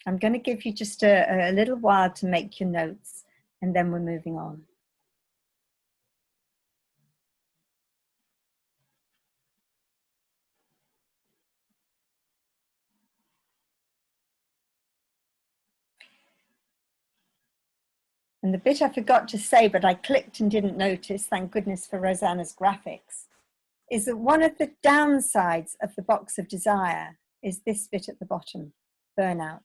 I'm going to give you just a little while to make your notes, and then we're moving on. And the bit I forgot to say, but I clicked and didn't notice, thank goodness for Rosanna's graphics, is that one of the downsides of the box of desire is this bit at the bottom, burnout.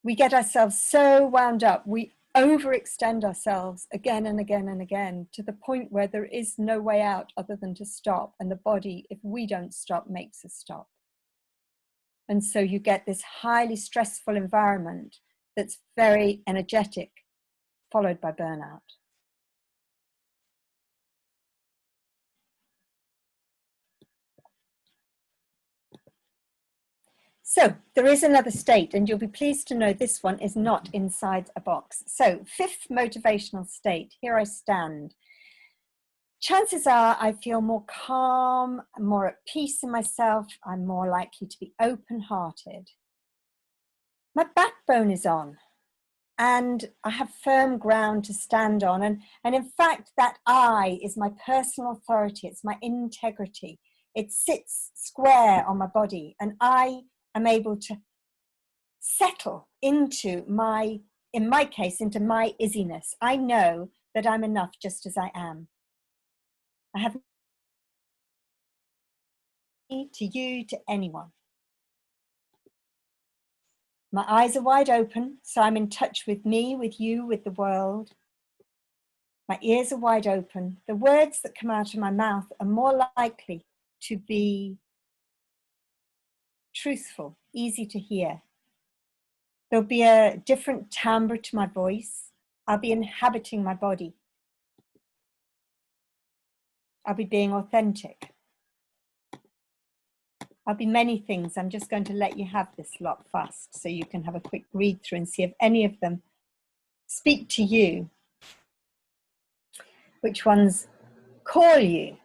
We get ourselves so wound up, we overextend ourselves again and again and again, to the point where there is no way out other than to stop. And the body, if we don't stop, makes us stop. And so you get this highly stressful environment that's very energetic, followed by burnout. So there is another state, and you'll be pleased to know this one is not inside a box. So fifth motivational state, here I stand. Chances are I feel more calm, more at peace in myself. I'm more likely to be open-hearted. My backbone is on, and I have firm ground to stand on. And in fact, that I is my personal authority. It's my integrity. It sits square on my body, and I am able to settle into my, in my case, into my issiness. I know that I'm enough just as I am. I have to you, to anyone. My eyes are wide open, so I'm in touch with me, with you, with the world. My ears are wide open. The words that come out of my mouth are more likely to be truthful, easy to hear. There'll be a different timbre to my voice. I'll be inhabiting my body. I'll be being authentic. I'll be many things. I'm just going to let you have this lot fast so you can have a quick read through and see if any of them speak to you. Which ones call you?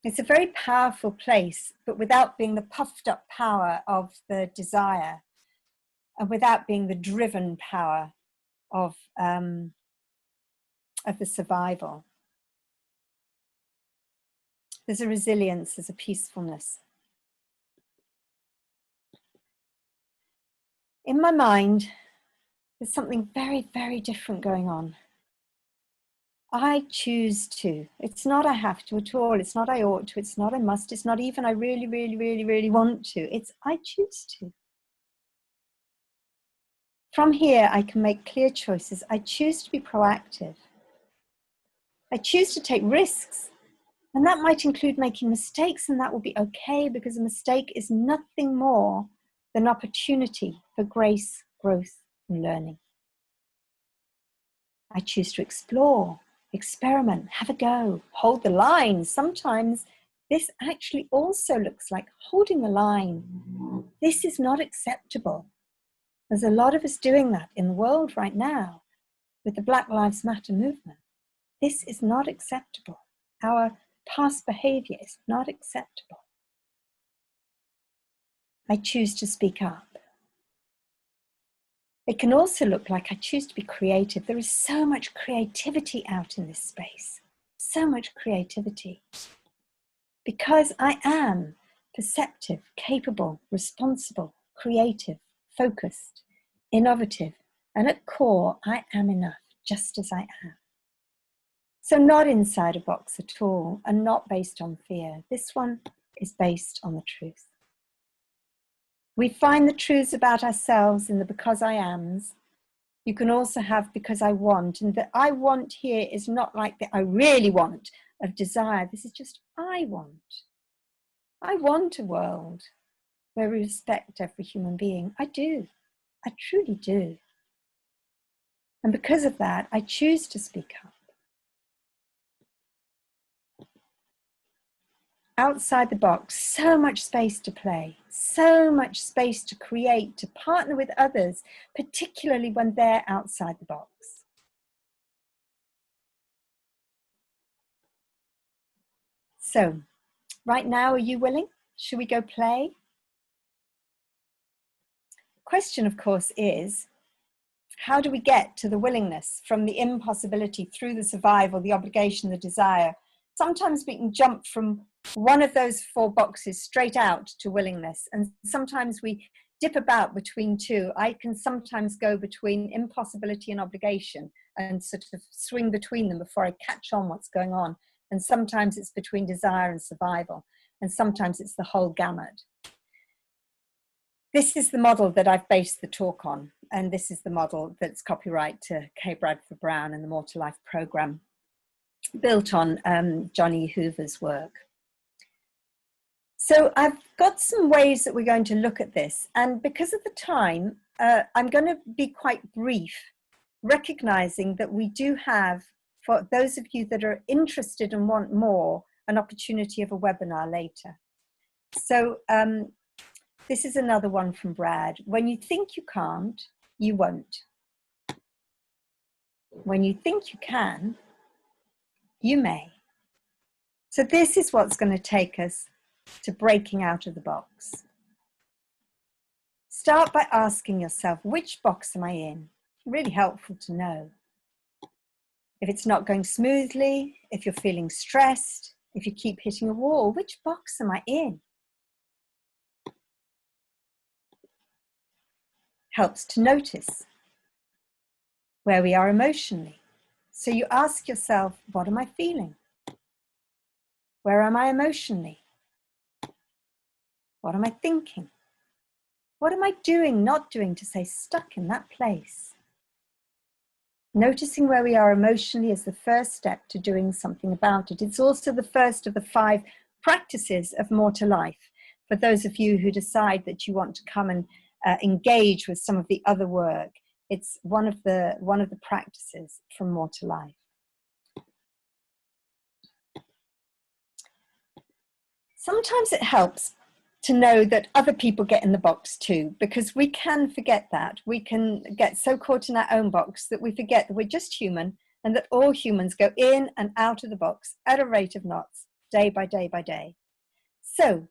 It's a very powerful place, but without being the puffed up power of the desire and without being the driven power of the survival. There's a resilience, there's a peacefulness. In my mind, there's something very, very different going on. I choose to. It's not I have to at all. It's not I ought to. It's not I must. It's not even I really, really, really, really want to. It's I choose to. From here, I can make clear choices. I choose to be proactive. I choose to take risks. And that might include making mistakes, and that will be okay, because a mistake is nothing more than opportunity for grace, growth, and learning. I choose to explore, experiment, have a go, hold the line. Sometimes this actually also looks like holding the line. This is not acceptable. There's a lot of us doing that in the world right now with the Black Lives Matter movement. This is not acceptable. Our past behavior is not acceptable. I choose to speak up. It can also look like I choose to be creative. There is so much creativity out in this space, so much creativity. Because I am perceptive, capable, responsible, creative, focused, innovative, and at core, I am enough, just as I am. So not inside a box at all, and not based on fear. This one is based on the truth. We find the truths about ourselves in the because I ams. You can also have because I want, and the I want here is not like the I really want of desire. This is just I want. I want a world where we respect every human being. I do. I truly do. And because of that, I choose to speak up. Outside the box, so much space to play, so much space to create, to partner with others, particularly when they're outside the box. So, right now, are you willing? Should we go play? Question, of course, is, how do we get to the willingness from the impossibility through the survival, the obligation, the desire? Sometimes we can jump from one of those four boxes straight out to willingness. And sometimes we dip about between two. I can sometimes go between impossibility and obligation and sort of swing between them before I catch on what's going on. And sometimes it's between desire and survival. And sometimes it's the whole gamut. This is the model that I've based the talk on. And this is the model that's copyright to K. Bradford Brown and the More to Life program, built on Johnny Hoover's work. So I've got some ways that we're going to look at this. And because of the time, I'm going to be quite brief, recognizing that we do have, for those of you that are interested and want more, an opportunity of a webinar later. So this is another one from Brad. When you think you can't, you won't. When you think you can, you may. So this is what's going to take us to breaking out of the box. Start by asking yourself, which box am I in? Really helpful to know. If it's not going smoothly, if you're feeling stressed, if you keep hitting a wall, which box am I in? Helps to notice where we are emotionally. So you ask yourself, what am I feeling? Where am I emotionally? What am I thinking? What am I doing, not doing to stay stuck in that place? Noticing where we are emotionally is the first step to doing something about it. It's also the first of the 5 practices of More to Life. For those of you who decide that you want to come and engage with some of the other work, it's one of the practices from More to Life. Sometimes it helps to know that other people get in the box too, because we can forget that. We can get so caught in our own box that we forget that we're just human and that all humans go in and out of the box at a rate of knots, day by day by day. So,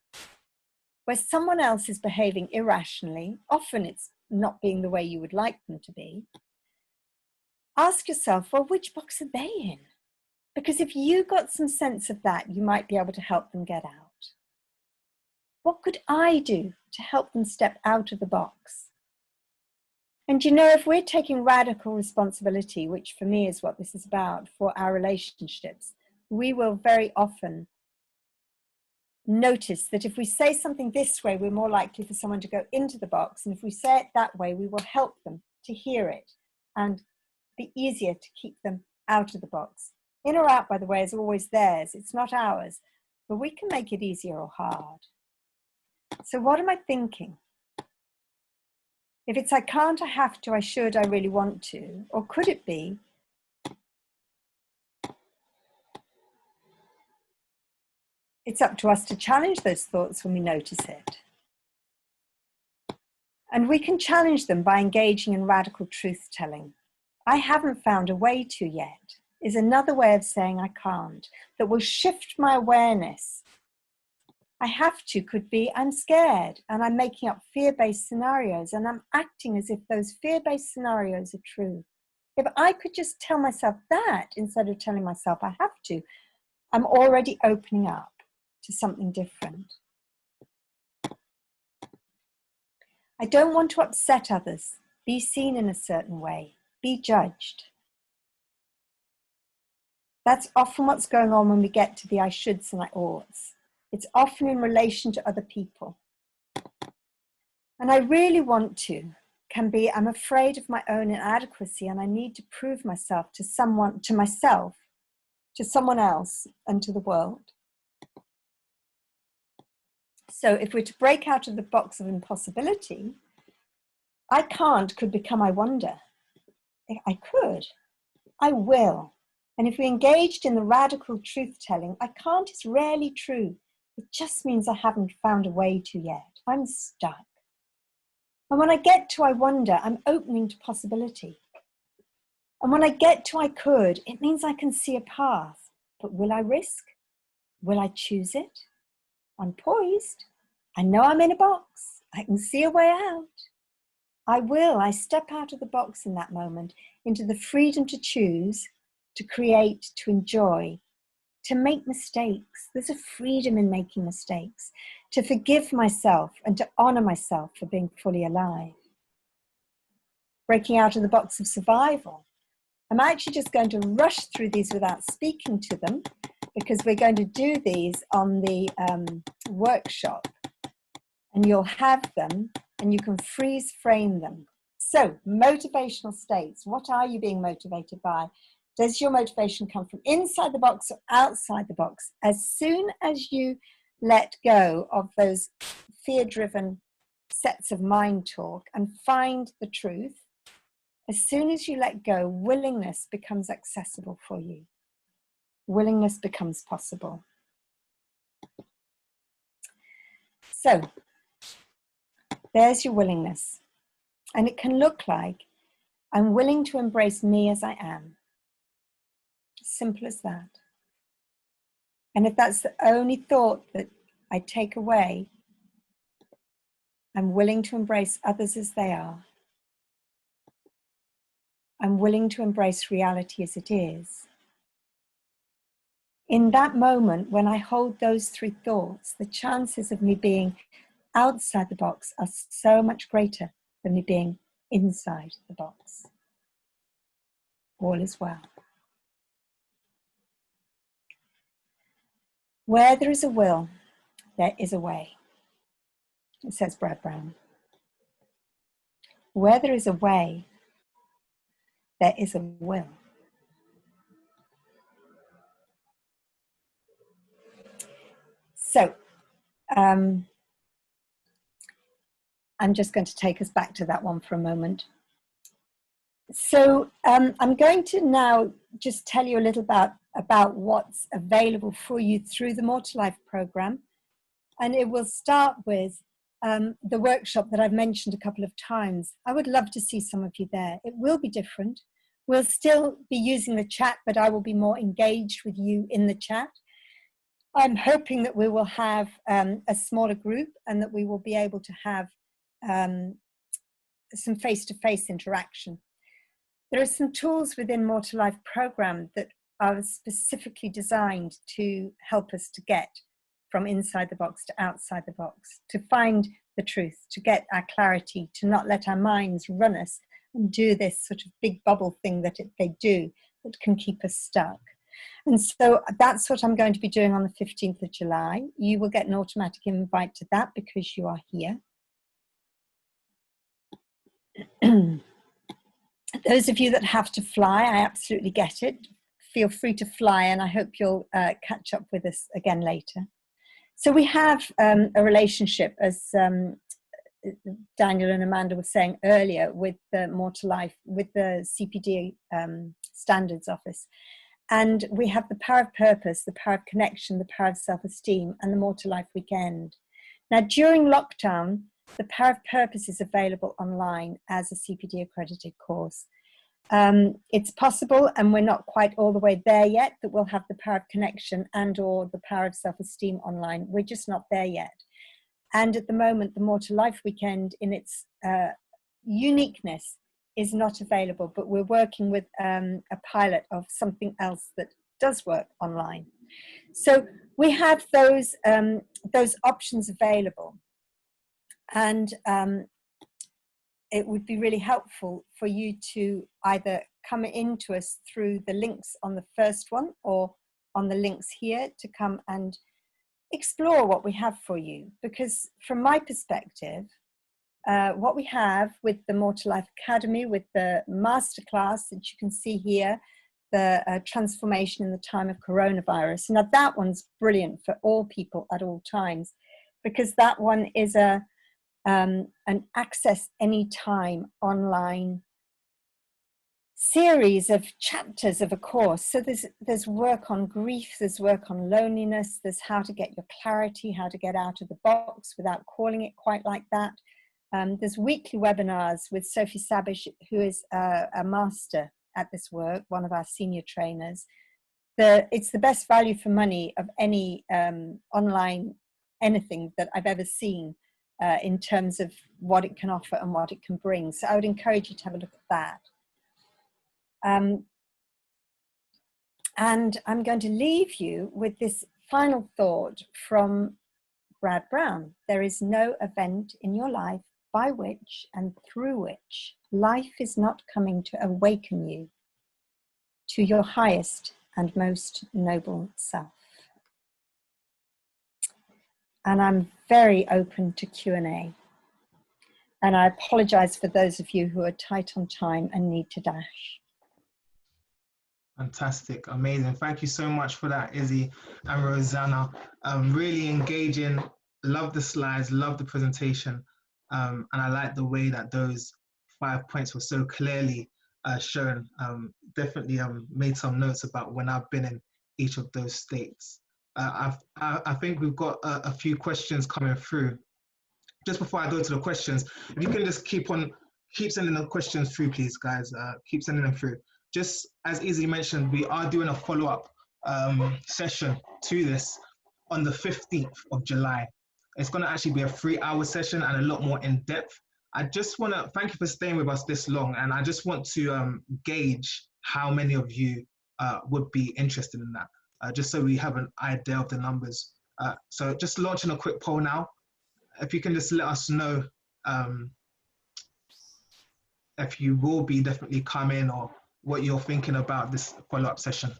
where someone else is behaving irrationally, often it's not being the way you would like them to be, ask yourself, well, which box are they in? Because if you got some sense of that, you might be able to help them get out. What could I do to help them step out of the box? And you know, if we're taking radical responsibility, which for me is what this is about, for our relationships, we will very often notice that if we say something this way, we're more likely for someone to go into the box. And if we say it that way, we will help them to hear it and be easier to keep them out of the box. In or out, by the way, is always theirs. It's not ours, but we can make it easier or hard. So what am I thinking? If it's I can't, I have to, I should, I really want to, or could it be it's up to us to challenge those thoughts when we notice it? And we can challenge them by engaging in radical truth-telling. I haven't found a way to yet is another way of saying I can't, that will shift my awareness. I have to could be I'm scared and I'm making up fear-based scenarios and I'm acting as if those fear-based scenarios are true. If I could just tell myself that instead of telling myself I have to, I'm already opening up to something different. I don't want to upset others, be seen in a certain way, be judged. That's often what's going on when we get to the I shoulds and I oughts. It's often in relation to other people. And I really want to can be, I'm afraid of my own inadequacy and I need to prove myself to someone, to myself, to someone else, and to the world. So if we're to break out of the box of impossibility, I can't could become I wonder. I could, I will. And if we engaged in the radical truth-telling, I can't is rarely true. It just means I haven't found a way to yet. I'm stuck. And when I get to I wonder, I'm opening to possibility. And when I get to I could, it means I can see a path. But will I risk? Will I choose it? I'm poised. I know I'm in a box. I can see a way out. I will. I step out of the box in that moment into the freedom to choose, to create, to enjoy, to make mistakes. There's a freedom in making mistakes, to forgive myself and to honor myself for being fully alive. Breaking out of the box of survival. I'm actually just going to rush through these without speaking to them because we're going to do these on the workshop and you'll have them and you can freeze frame them. So, motivational states. What are you being motivated by? Does your motivation come from inside the box or outside the box? As soon as you let go of those fear-driven sets of mind talk and find the truth, as soon as you let go, willingness becomes accessible for you. Willingness becomes possible. So, there's your willingness. And it can look like, I'm willing to embrace me as I am. Simple as that. And if that's the only thought that I take away, I'm willing to embrace others as they are. I'm willing to embrace reality as it is. In that moment, when I hold those 3 thoughts, the chances of me being outside the box are so much greater than me being inside the box. All is well. Where there is a will, there is a way, it says Brad Brown. where there is a way, there is a will. So, I'm just going to take us back to that one for a moment. So I'm going to now just tell you a little about what's available for you through the More to Life program. And it will start with the workshop that I've mentioned a couple of times. I would love to see some of you there. It will be different. We'll still be using the chat, but I will be more engaged with you in the chat. I'm hoping that we will have a smaller group and that we will be able to have some face-to-face interaction. There are some tools within More to Life program that are specifically designed to help us to get from inside the box to outside the box, to find the truth, to get our clarity, to not let our minds run us and do this sort of big bubble thing that they do that can keep us stuck. And so that's what I'm going to be doing on the 15th of July. You will get an automatic invite to that because you are here. Those of you that have to fly, I absolutely get it. Feel free to fly, and I hope you'll catch up with us again later. So we have a relationship, as Daniel and Amanda were saying earlier, with the More to Life, with the CPD Standards Office. And we have the power of purpose, the power of connection, the power of self-esteem, and the More to Life weekend. Now, during lockdown, the Power of Purpose is available online as a CPD accredited course. It's possible, and we're not quite all the way there yet, that we'll have the Power of Connection and or the Power of Self-Esteem online. We're just not there yet. And at the moment, the More to Life weekend in its uniqueness is not available, but we're working with a pilot of something else that does work online. So we have those options available. And it would be really helpful for you to either come into us through the links on the first one or on the links here to come and explore what we have for you. Because from my perspective, what we have with the More to Life Academy, with the masterclass that you can see here, the transformation in the time of coronavirus. Now that one's brilliant for all people at all times, because that one is an access anytime online series of chapters of a course. So there's work on grief, there's work on loneliness, there's how to get your clarity, how to get out of the box without calling it quite like that. There's weekly webinars with Sophie Sabish, who is a master at this work, one of our senior trainers. It's the best value for money of any online anything that I've ever seen in terms of what it can offer and what it can bring. So I would encourage you to have a look at that. And I'm going to leave you with this final thought from Brad Brown. There is no event in your life by which and through which life is not coming to awaken you to your highest and most noble self. And I'm very open to Q&A. And I apologize for those of you who are tight on time and need to dash. Fantastic, amazing. Thank you so much for that, Izzy and Rosanna. Really engaging, love the slides, love the presentation. And I like the way that those 5 points were so clearly shown. Definitely made some notes about when I've been in each of those states. I think we've got a few questions coming through. Just before I go to the questions, if you can just keep sending the questions through, please, guys. Keep sending them through. Just as Izzy mentioned, we are doing a follow-up session to this on the 15th of July. It's going to actually be a 3-hour session and a lot more in depth. I just want to thank you for staying with us this long, and I just want to gauge how many of you would be interested in that, just so we have an idea of the numbers. So just launching a quick poll now. If you can just let us know if you will be definitely coming or what you're thinking about this follow-up session.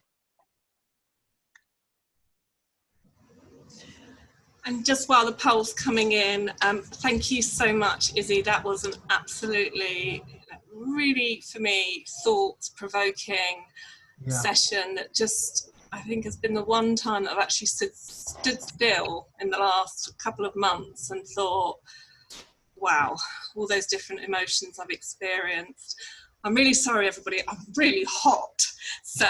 And just while the poll's coming in, thank you so much, Izzy. That was an absolutely, really, for me, thought-provoking session that just, I think, has been the one time that I've actually stood still in the last couple of months and thought, wow, all those different emotions I've experienced. I'm really sorry, everybody. I'm really hot. So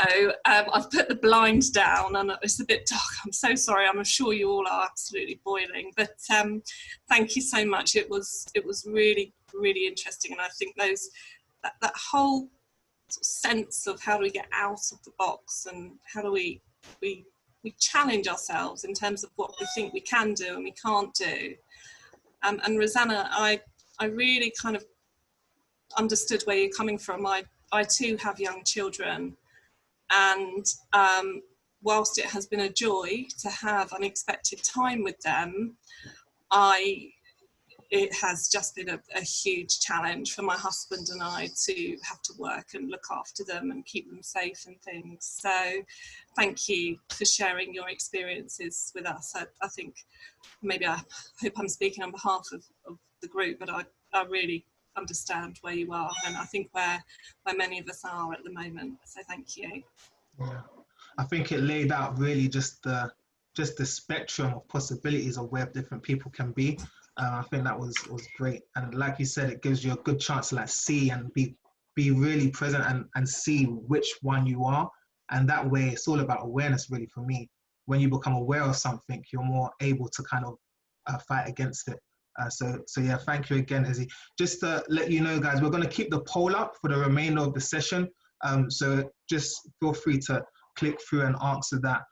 I've put the blind down and it's a bit dark. I'm so sorry. I'm sure you all are absolutely boiling. But thank you so much. It was really, really interesting. And I think that whole sense of how do we get out of the box and how do we challenge ourselves in terms of what we think we can do and we can't do. And Rosanna, I really kind of understood where you're coming from. I too have young children, and whilst it has been a joy to have unexpected time with them, it has just been a huge challenge for my husband and I to have to work and look after them and keep them safe and things. So thank you for sharing your experiences with us. I think maybe I hope I'm speaking on behalf of the group, but I really understand where you are, and I think where many of us are at the moment. So thank you. Yeah, I think it laid out really just the spectrum of possibilities of where different people can be. I think that was great, and like you said, it gives you a good chance to like see and be really present and see which one you are, and that way it's all about awareness really for me. When you become aware of something, you're more able to kind of fight against it. So yeah, thank you again, Izzy. Just to let you know, guys, we're going to keep the poll up for the remainder of the session. So just feel free to click through and answer that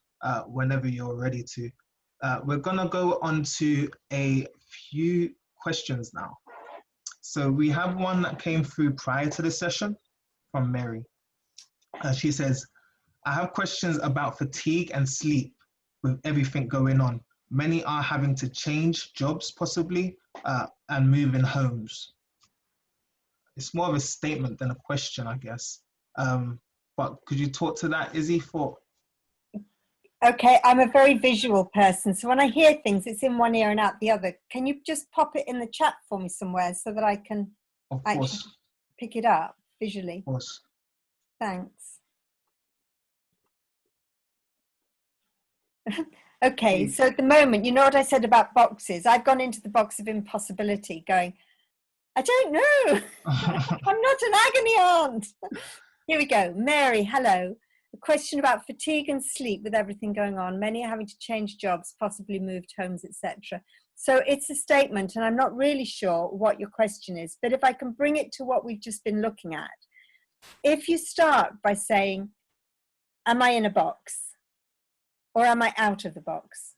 whenever you're ready to. We're going to go on to a few questions now. So we have one that came through prior to the session from Mary. She says, I have questions about fatigue and sleep with everything going on. Many are having to change jobs possibly and move in homes. It's more of a statement than a question, I guess. But could you talk to that, Izzy? Okay, I'm a very visual person, so when I hear things, it's in one ear and out the other. Can you just pop it in the chat for me somewhere so that I can actually pick it up visually? Of course. Thanks. Okay, so at the moment, you know what I said about boxes? I've gone into the box of impossibility going, I don't know. I'm not an agony aunt. Here we go. Mary, hello. A question about fatigue and sleep with everything going on. Many are having to change jobs, possibly moved homes, etc. So it's a statement, and I'm not really sure what your question is, but if I can bring it to what we've just been looking at. If you start by saying, am I in a box? Or am I out of the box?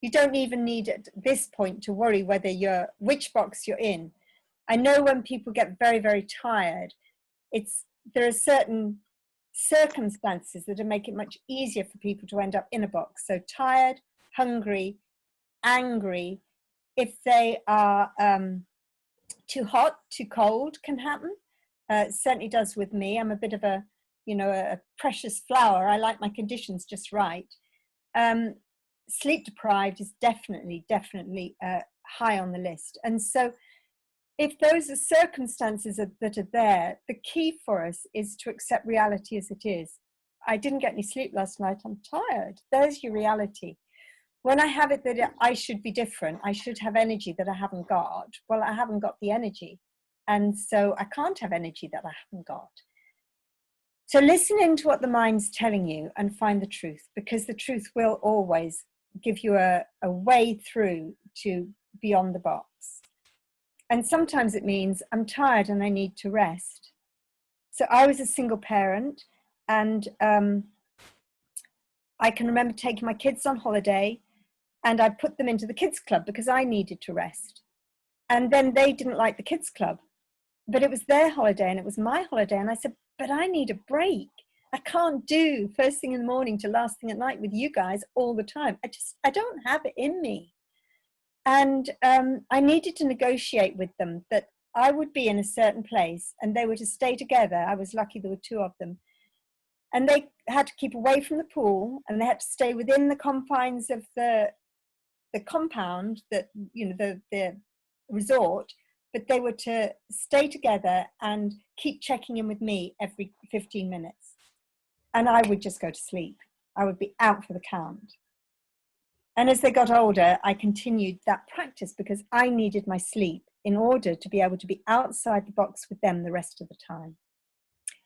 You don't even need at this point to worry whether which box you're in. I know when people get very, very tired, there are certain circumstances that make it much easier for people to end up in a box. So tired, hungry, angry. If they are too hot, too cold can happen. It certainly does with me. I'm a bit of a precious flower. I like my conditions just right. Sleep deprived is definitely high on the list. And so if those are circumstances that are there, the key for us is to accept reality as it is. I didn't get any sleep last night, I'm tired. There's your reality. When I have it that I should be different, I should have energy that I haven't got, well, I haven't got the energy. And so I can't have energy that I haven't got. So listen into what the mind's telling you and find the truth, because the truth will always give you a way through to beyond the box. And sometimes it means I'm tired and I need to rest. So I was a single parent, and I can remember taking my kids on holiday, and I put them into the kids club because I needed to rest. And then they didn't like the kids club, but it was their holiday and it was my holiday. And I said, but I need a break. I can't do first thing in the morning to last thing at night with you guys all the time. I don't have it in me. And I needed to negotiate with them that I would be in a certain place and they were to stay together. I was lucky there were two of them. And they had to keep away from the pool, and they had to stay within the confines of the compound, that, you know, the resort, but they were to stay together and keep checking in with me every 15 minutes. And I would just go to sleep. I would be out for the count. And as they got older, I continued that practice because I needed my sleep in order to be able to be outside the box with them the rest of the time.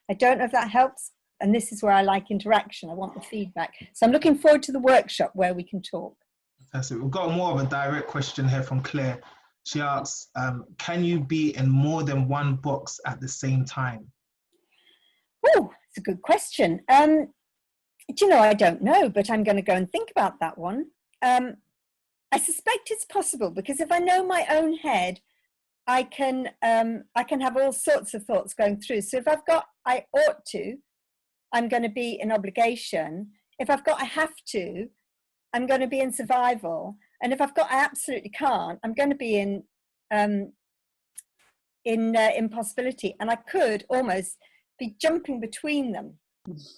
I don't know if that helps. And this is where I like interaction. I want the feedback. So I'm looking forward to the workshop where we can talk. Fantastic. We've got more of a direct question here from Claire. She asks, can you be in more than one box at the same time? Oh, it's a good question. Do you know, I don't know, but I'm going to go and think about that one. I suspect it's possible, because if I know my own head, I can have all sorts of thoughts going through. So if I've got I ought to, I'm going to be in obligation. If I've got I have to, I'm going to be in survival. And if I've got I absolutely can't, I'm going to be in impossibility. And I could almost be jumping between them.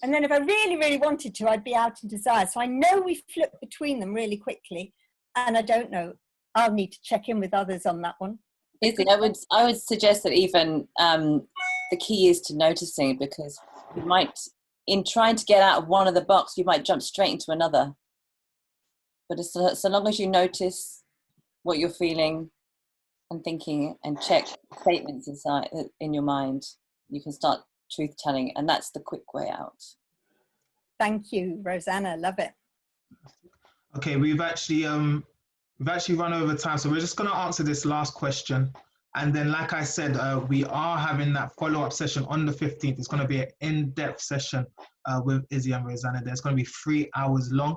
And then if I really, really wanted to, I'd be out in desire. So I know we flip between them really quickly. And I don't know. I'll need to check in with others on that one. Issy, I would suggest that even the key is to noticing, because you might, in trying to get out of one of the box, you might jump straight into another. But so long as you notice what you're feeling and thinking and check statements inside in your mind, you can start truth telling, and that's the quick way out. Thank you, Rosanna. Love it. Okay, we've actually run over time, so we're just going to answer this last question, and then, like I said, we are having that follow-up session on the 15th. It's going to be an in-depth session with Issy and Rosanna. It's going to be 3 hours long.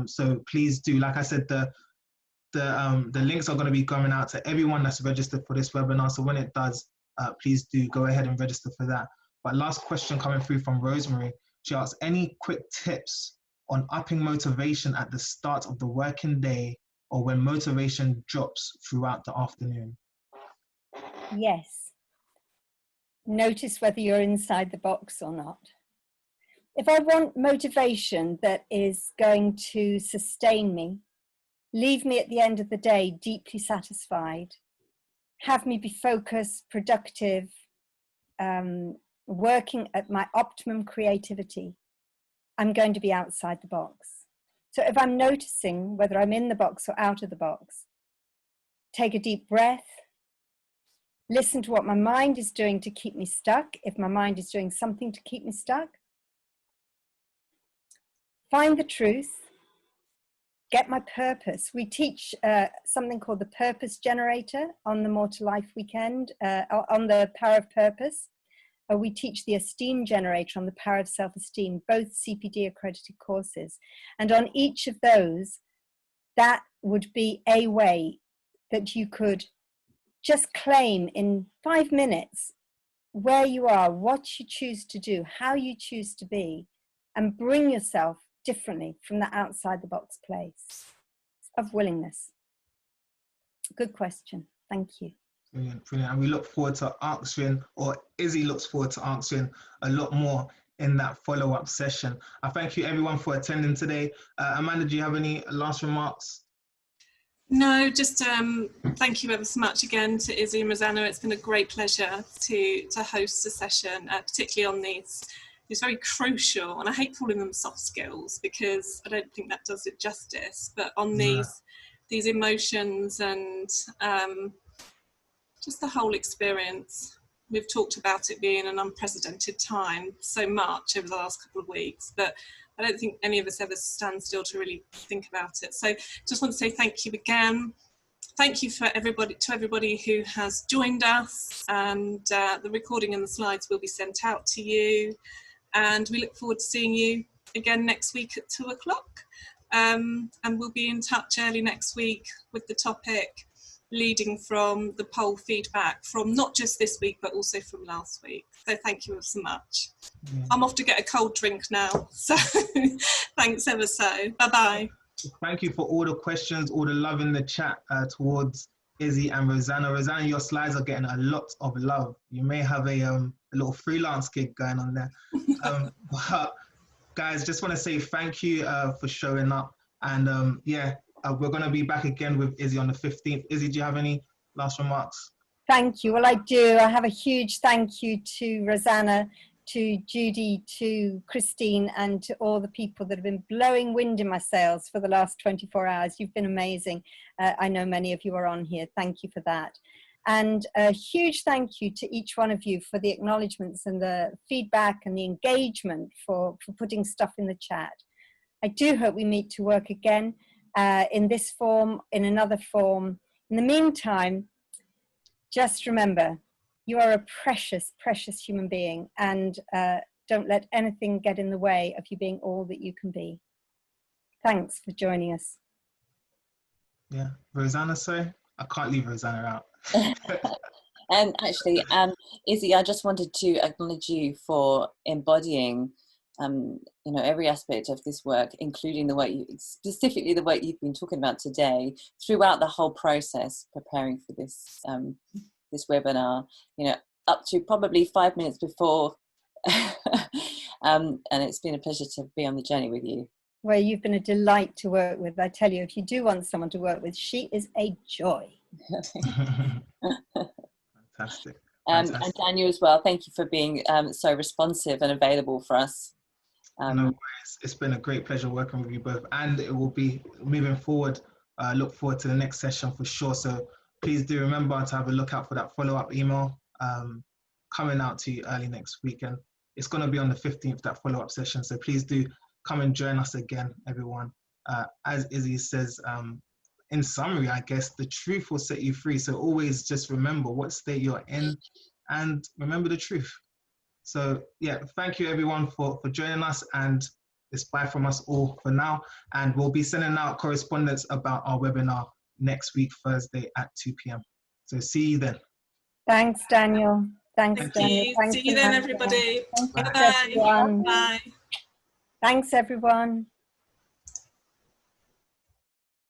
So please do, like I said, the links are going to be coming out to everyone that's registered for this webinar. So when it does, please do go ahead and register for that. But last question coming through from Rosemary. She asks, any quick tips on upping motivation at the start of the working day or when motivation drops throughout the afternoon? Yes. Notice whether you're inside the box or not. If I want motivation that is going to sustain me, leave me at the end of the day deeply satisfied, have me be focused, productive, working at my optimum creativity, I'm going to be outside the box. So if I'm noticing whether I'm in the box or out of the box, take a deep breath, listen to what my mind is doing to keep me stuck, if my mind is doing something to keep me stuck. Find the truth, get my purpose. We teach something called the purpose generator on the More to Life weekend, on the power of purpose. We teach the esteem generator on the power of self-esteem, both CPD accredited courses. And on each of those, that would be a way that you could just claim in 5 minutes where you are, what you choose to do, how you choose to be, and bring yourself differently from the outside the box place of willingness. Good question. Thank you. Brilliant, brilliant. And we look forward to answering, or Issy looks forward to answering a lot more in that follow-up session. I thank you everyone for attending today. Amanda, do you have any last remarks? No, just thank you ever so much again to Issy and Rosanna. It's been a great pleasure to host a session, particularly on these very crucial, and I hate calling them soft skills because I don't think that does it justice, but on these emotions and just the whole experience. We've talked about it being an unprecedented time so much over the last couple of weeks, but I don't think any of us ever stand still to really think about it. So just want to say thank you again. Thank you to everybody who has joined us, and the recording and the slides will be sent out to you. And we look forward to seeing you again next week at 2 o'clock. And we'll be in touch early next week with the topic leading from the poll feedback from not just this week, but also from last week. So thank you so much. I'm off to get a cold drink now. So thanks ever so. Bye-bye. Thank you for all the questions, all the love in the chat towards Issy and Rosanna. Rosanna, your slides are getting a lot of love. You may have a little freelance gig going on there. But guys, just want to say thank you for showing up. And yeah, We're going to be back again with Issy on the 15th. Issy, do you have any last remarks? Thank you. Well, I do. I have a huge thank you to Rosanna, to Judy, to Christine, and to all the people that have been blowing wind in my sails for the last 24 hours. You've been amazing. I know many of you are on here. Thank you for that. And a huge thank you to each one of you for the acknowledgements and the feedback and the engagement for putting stuff in the chat. I do hope we meet to work again in this form, in another form. In the meantime, just remember, you are a precious, precious human being, and don't let anything get in the way of you being all that you can be. Thanks for joining us. Yeah, Rosanna, sorry, I can't leave Rosanna out. And actually, Issy, I just wanted to acknowledge you for embodying, you know, every aspect of this work, including the work specifically the work you've been talking about today, throughout the whole process preparing for this this webinar. You know, up to probably 5 minutes before, and it's been a pleasure to be on the journey with you. Well, you've been a delight to work with. I tell you, if you do want someone to work with, she is a joy. Fantastic. And Daniel as well, thank you for being so responsive and available for us. No worries. It's been a great pleasure working with you both, and it will be moving forward. Look forward to the next session for sure. So please do remember to have a look out for that follow-up email coming out to you early next week. And it's going to be on the 15th, that follow-up session. So please do come and join us again, everyone. As Issy says, in summary, I guess, the truth will set you free. So always just remember what state you're in and remember the truth. So yeah, thank you everyone for joining us, and it's bye from us all for now. And we'll be sending out correspondence about our webinar next week, Thursday at 2 p.m. So see you then. Thanks, Daniel. Thanks, Thank Daniel. you. Thanks, See you then, Amanda. everybody. Thanks, Bye. everyone. Bye. Thanks, everyone.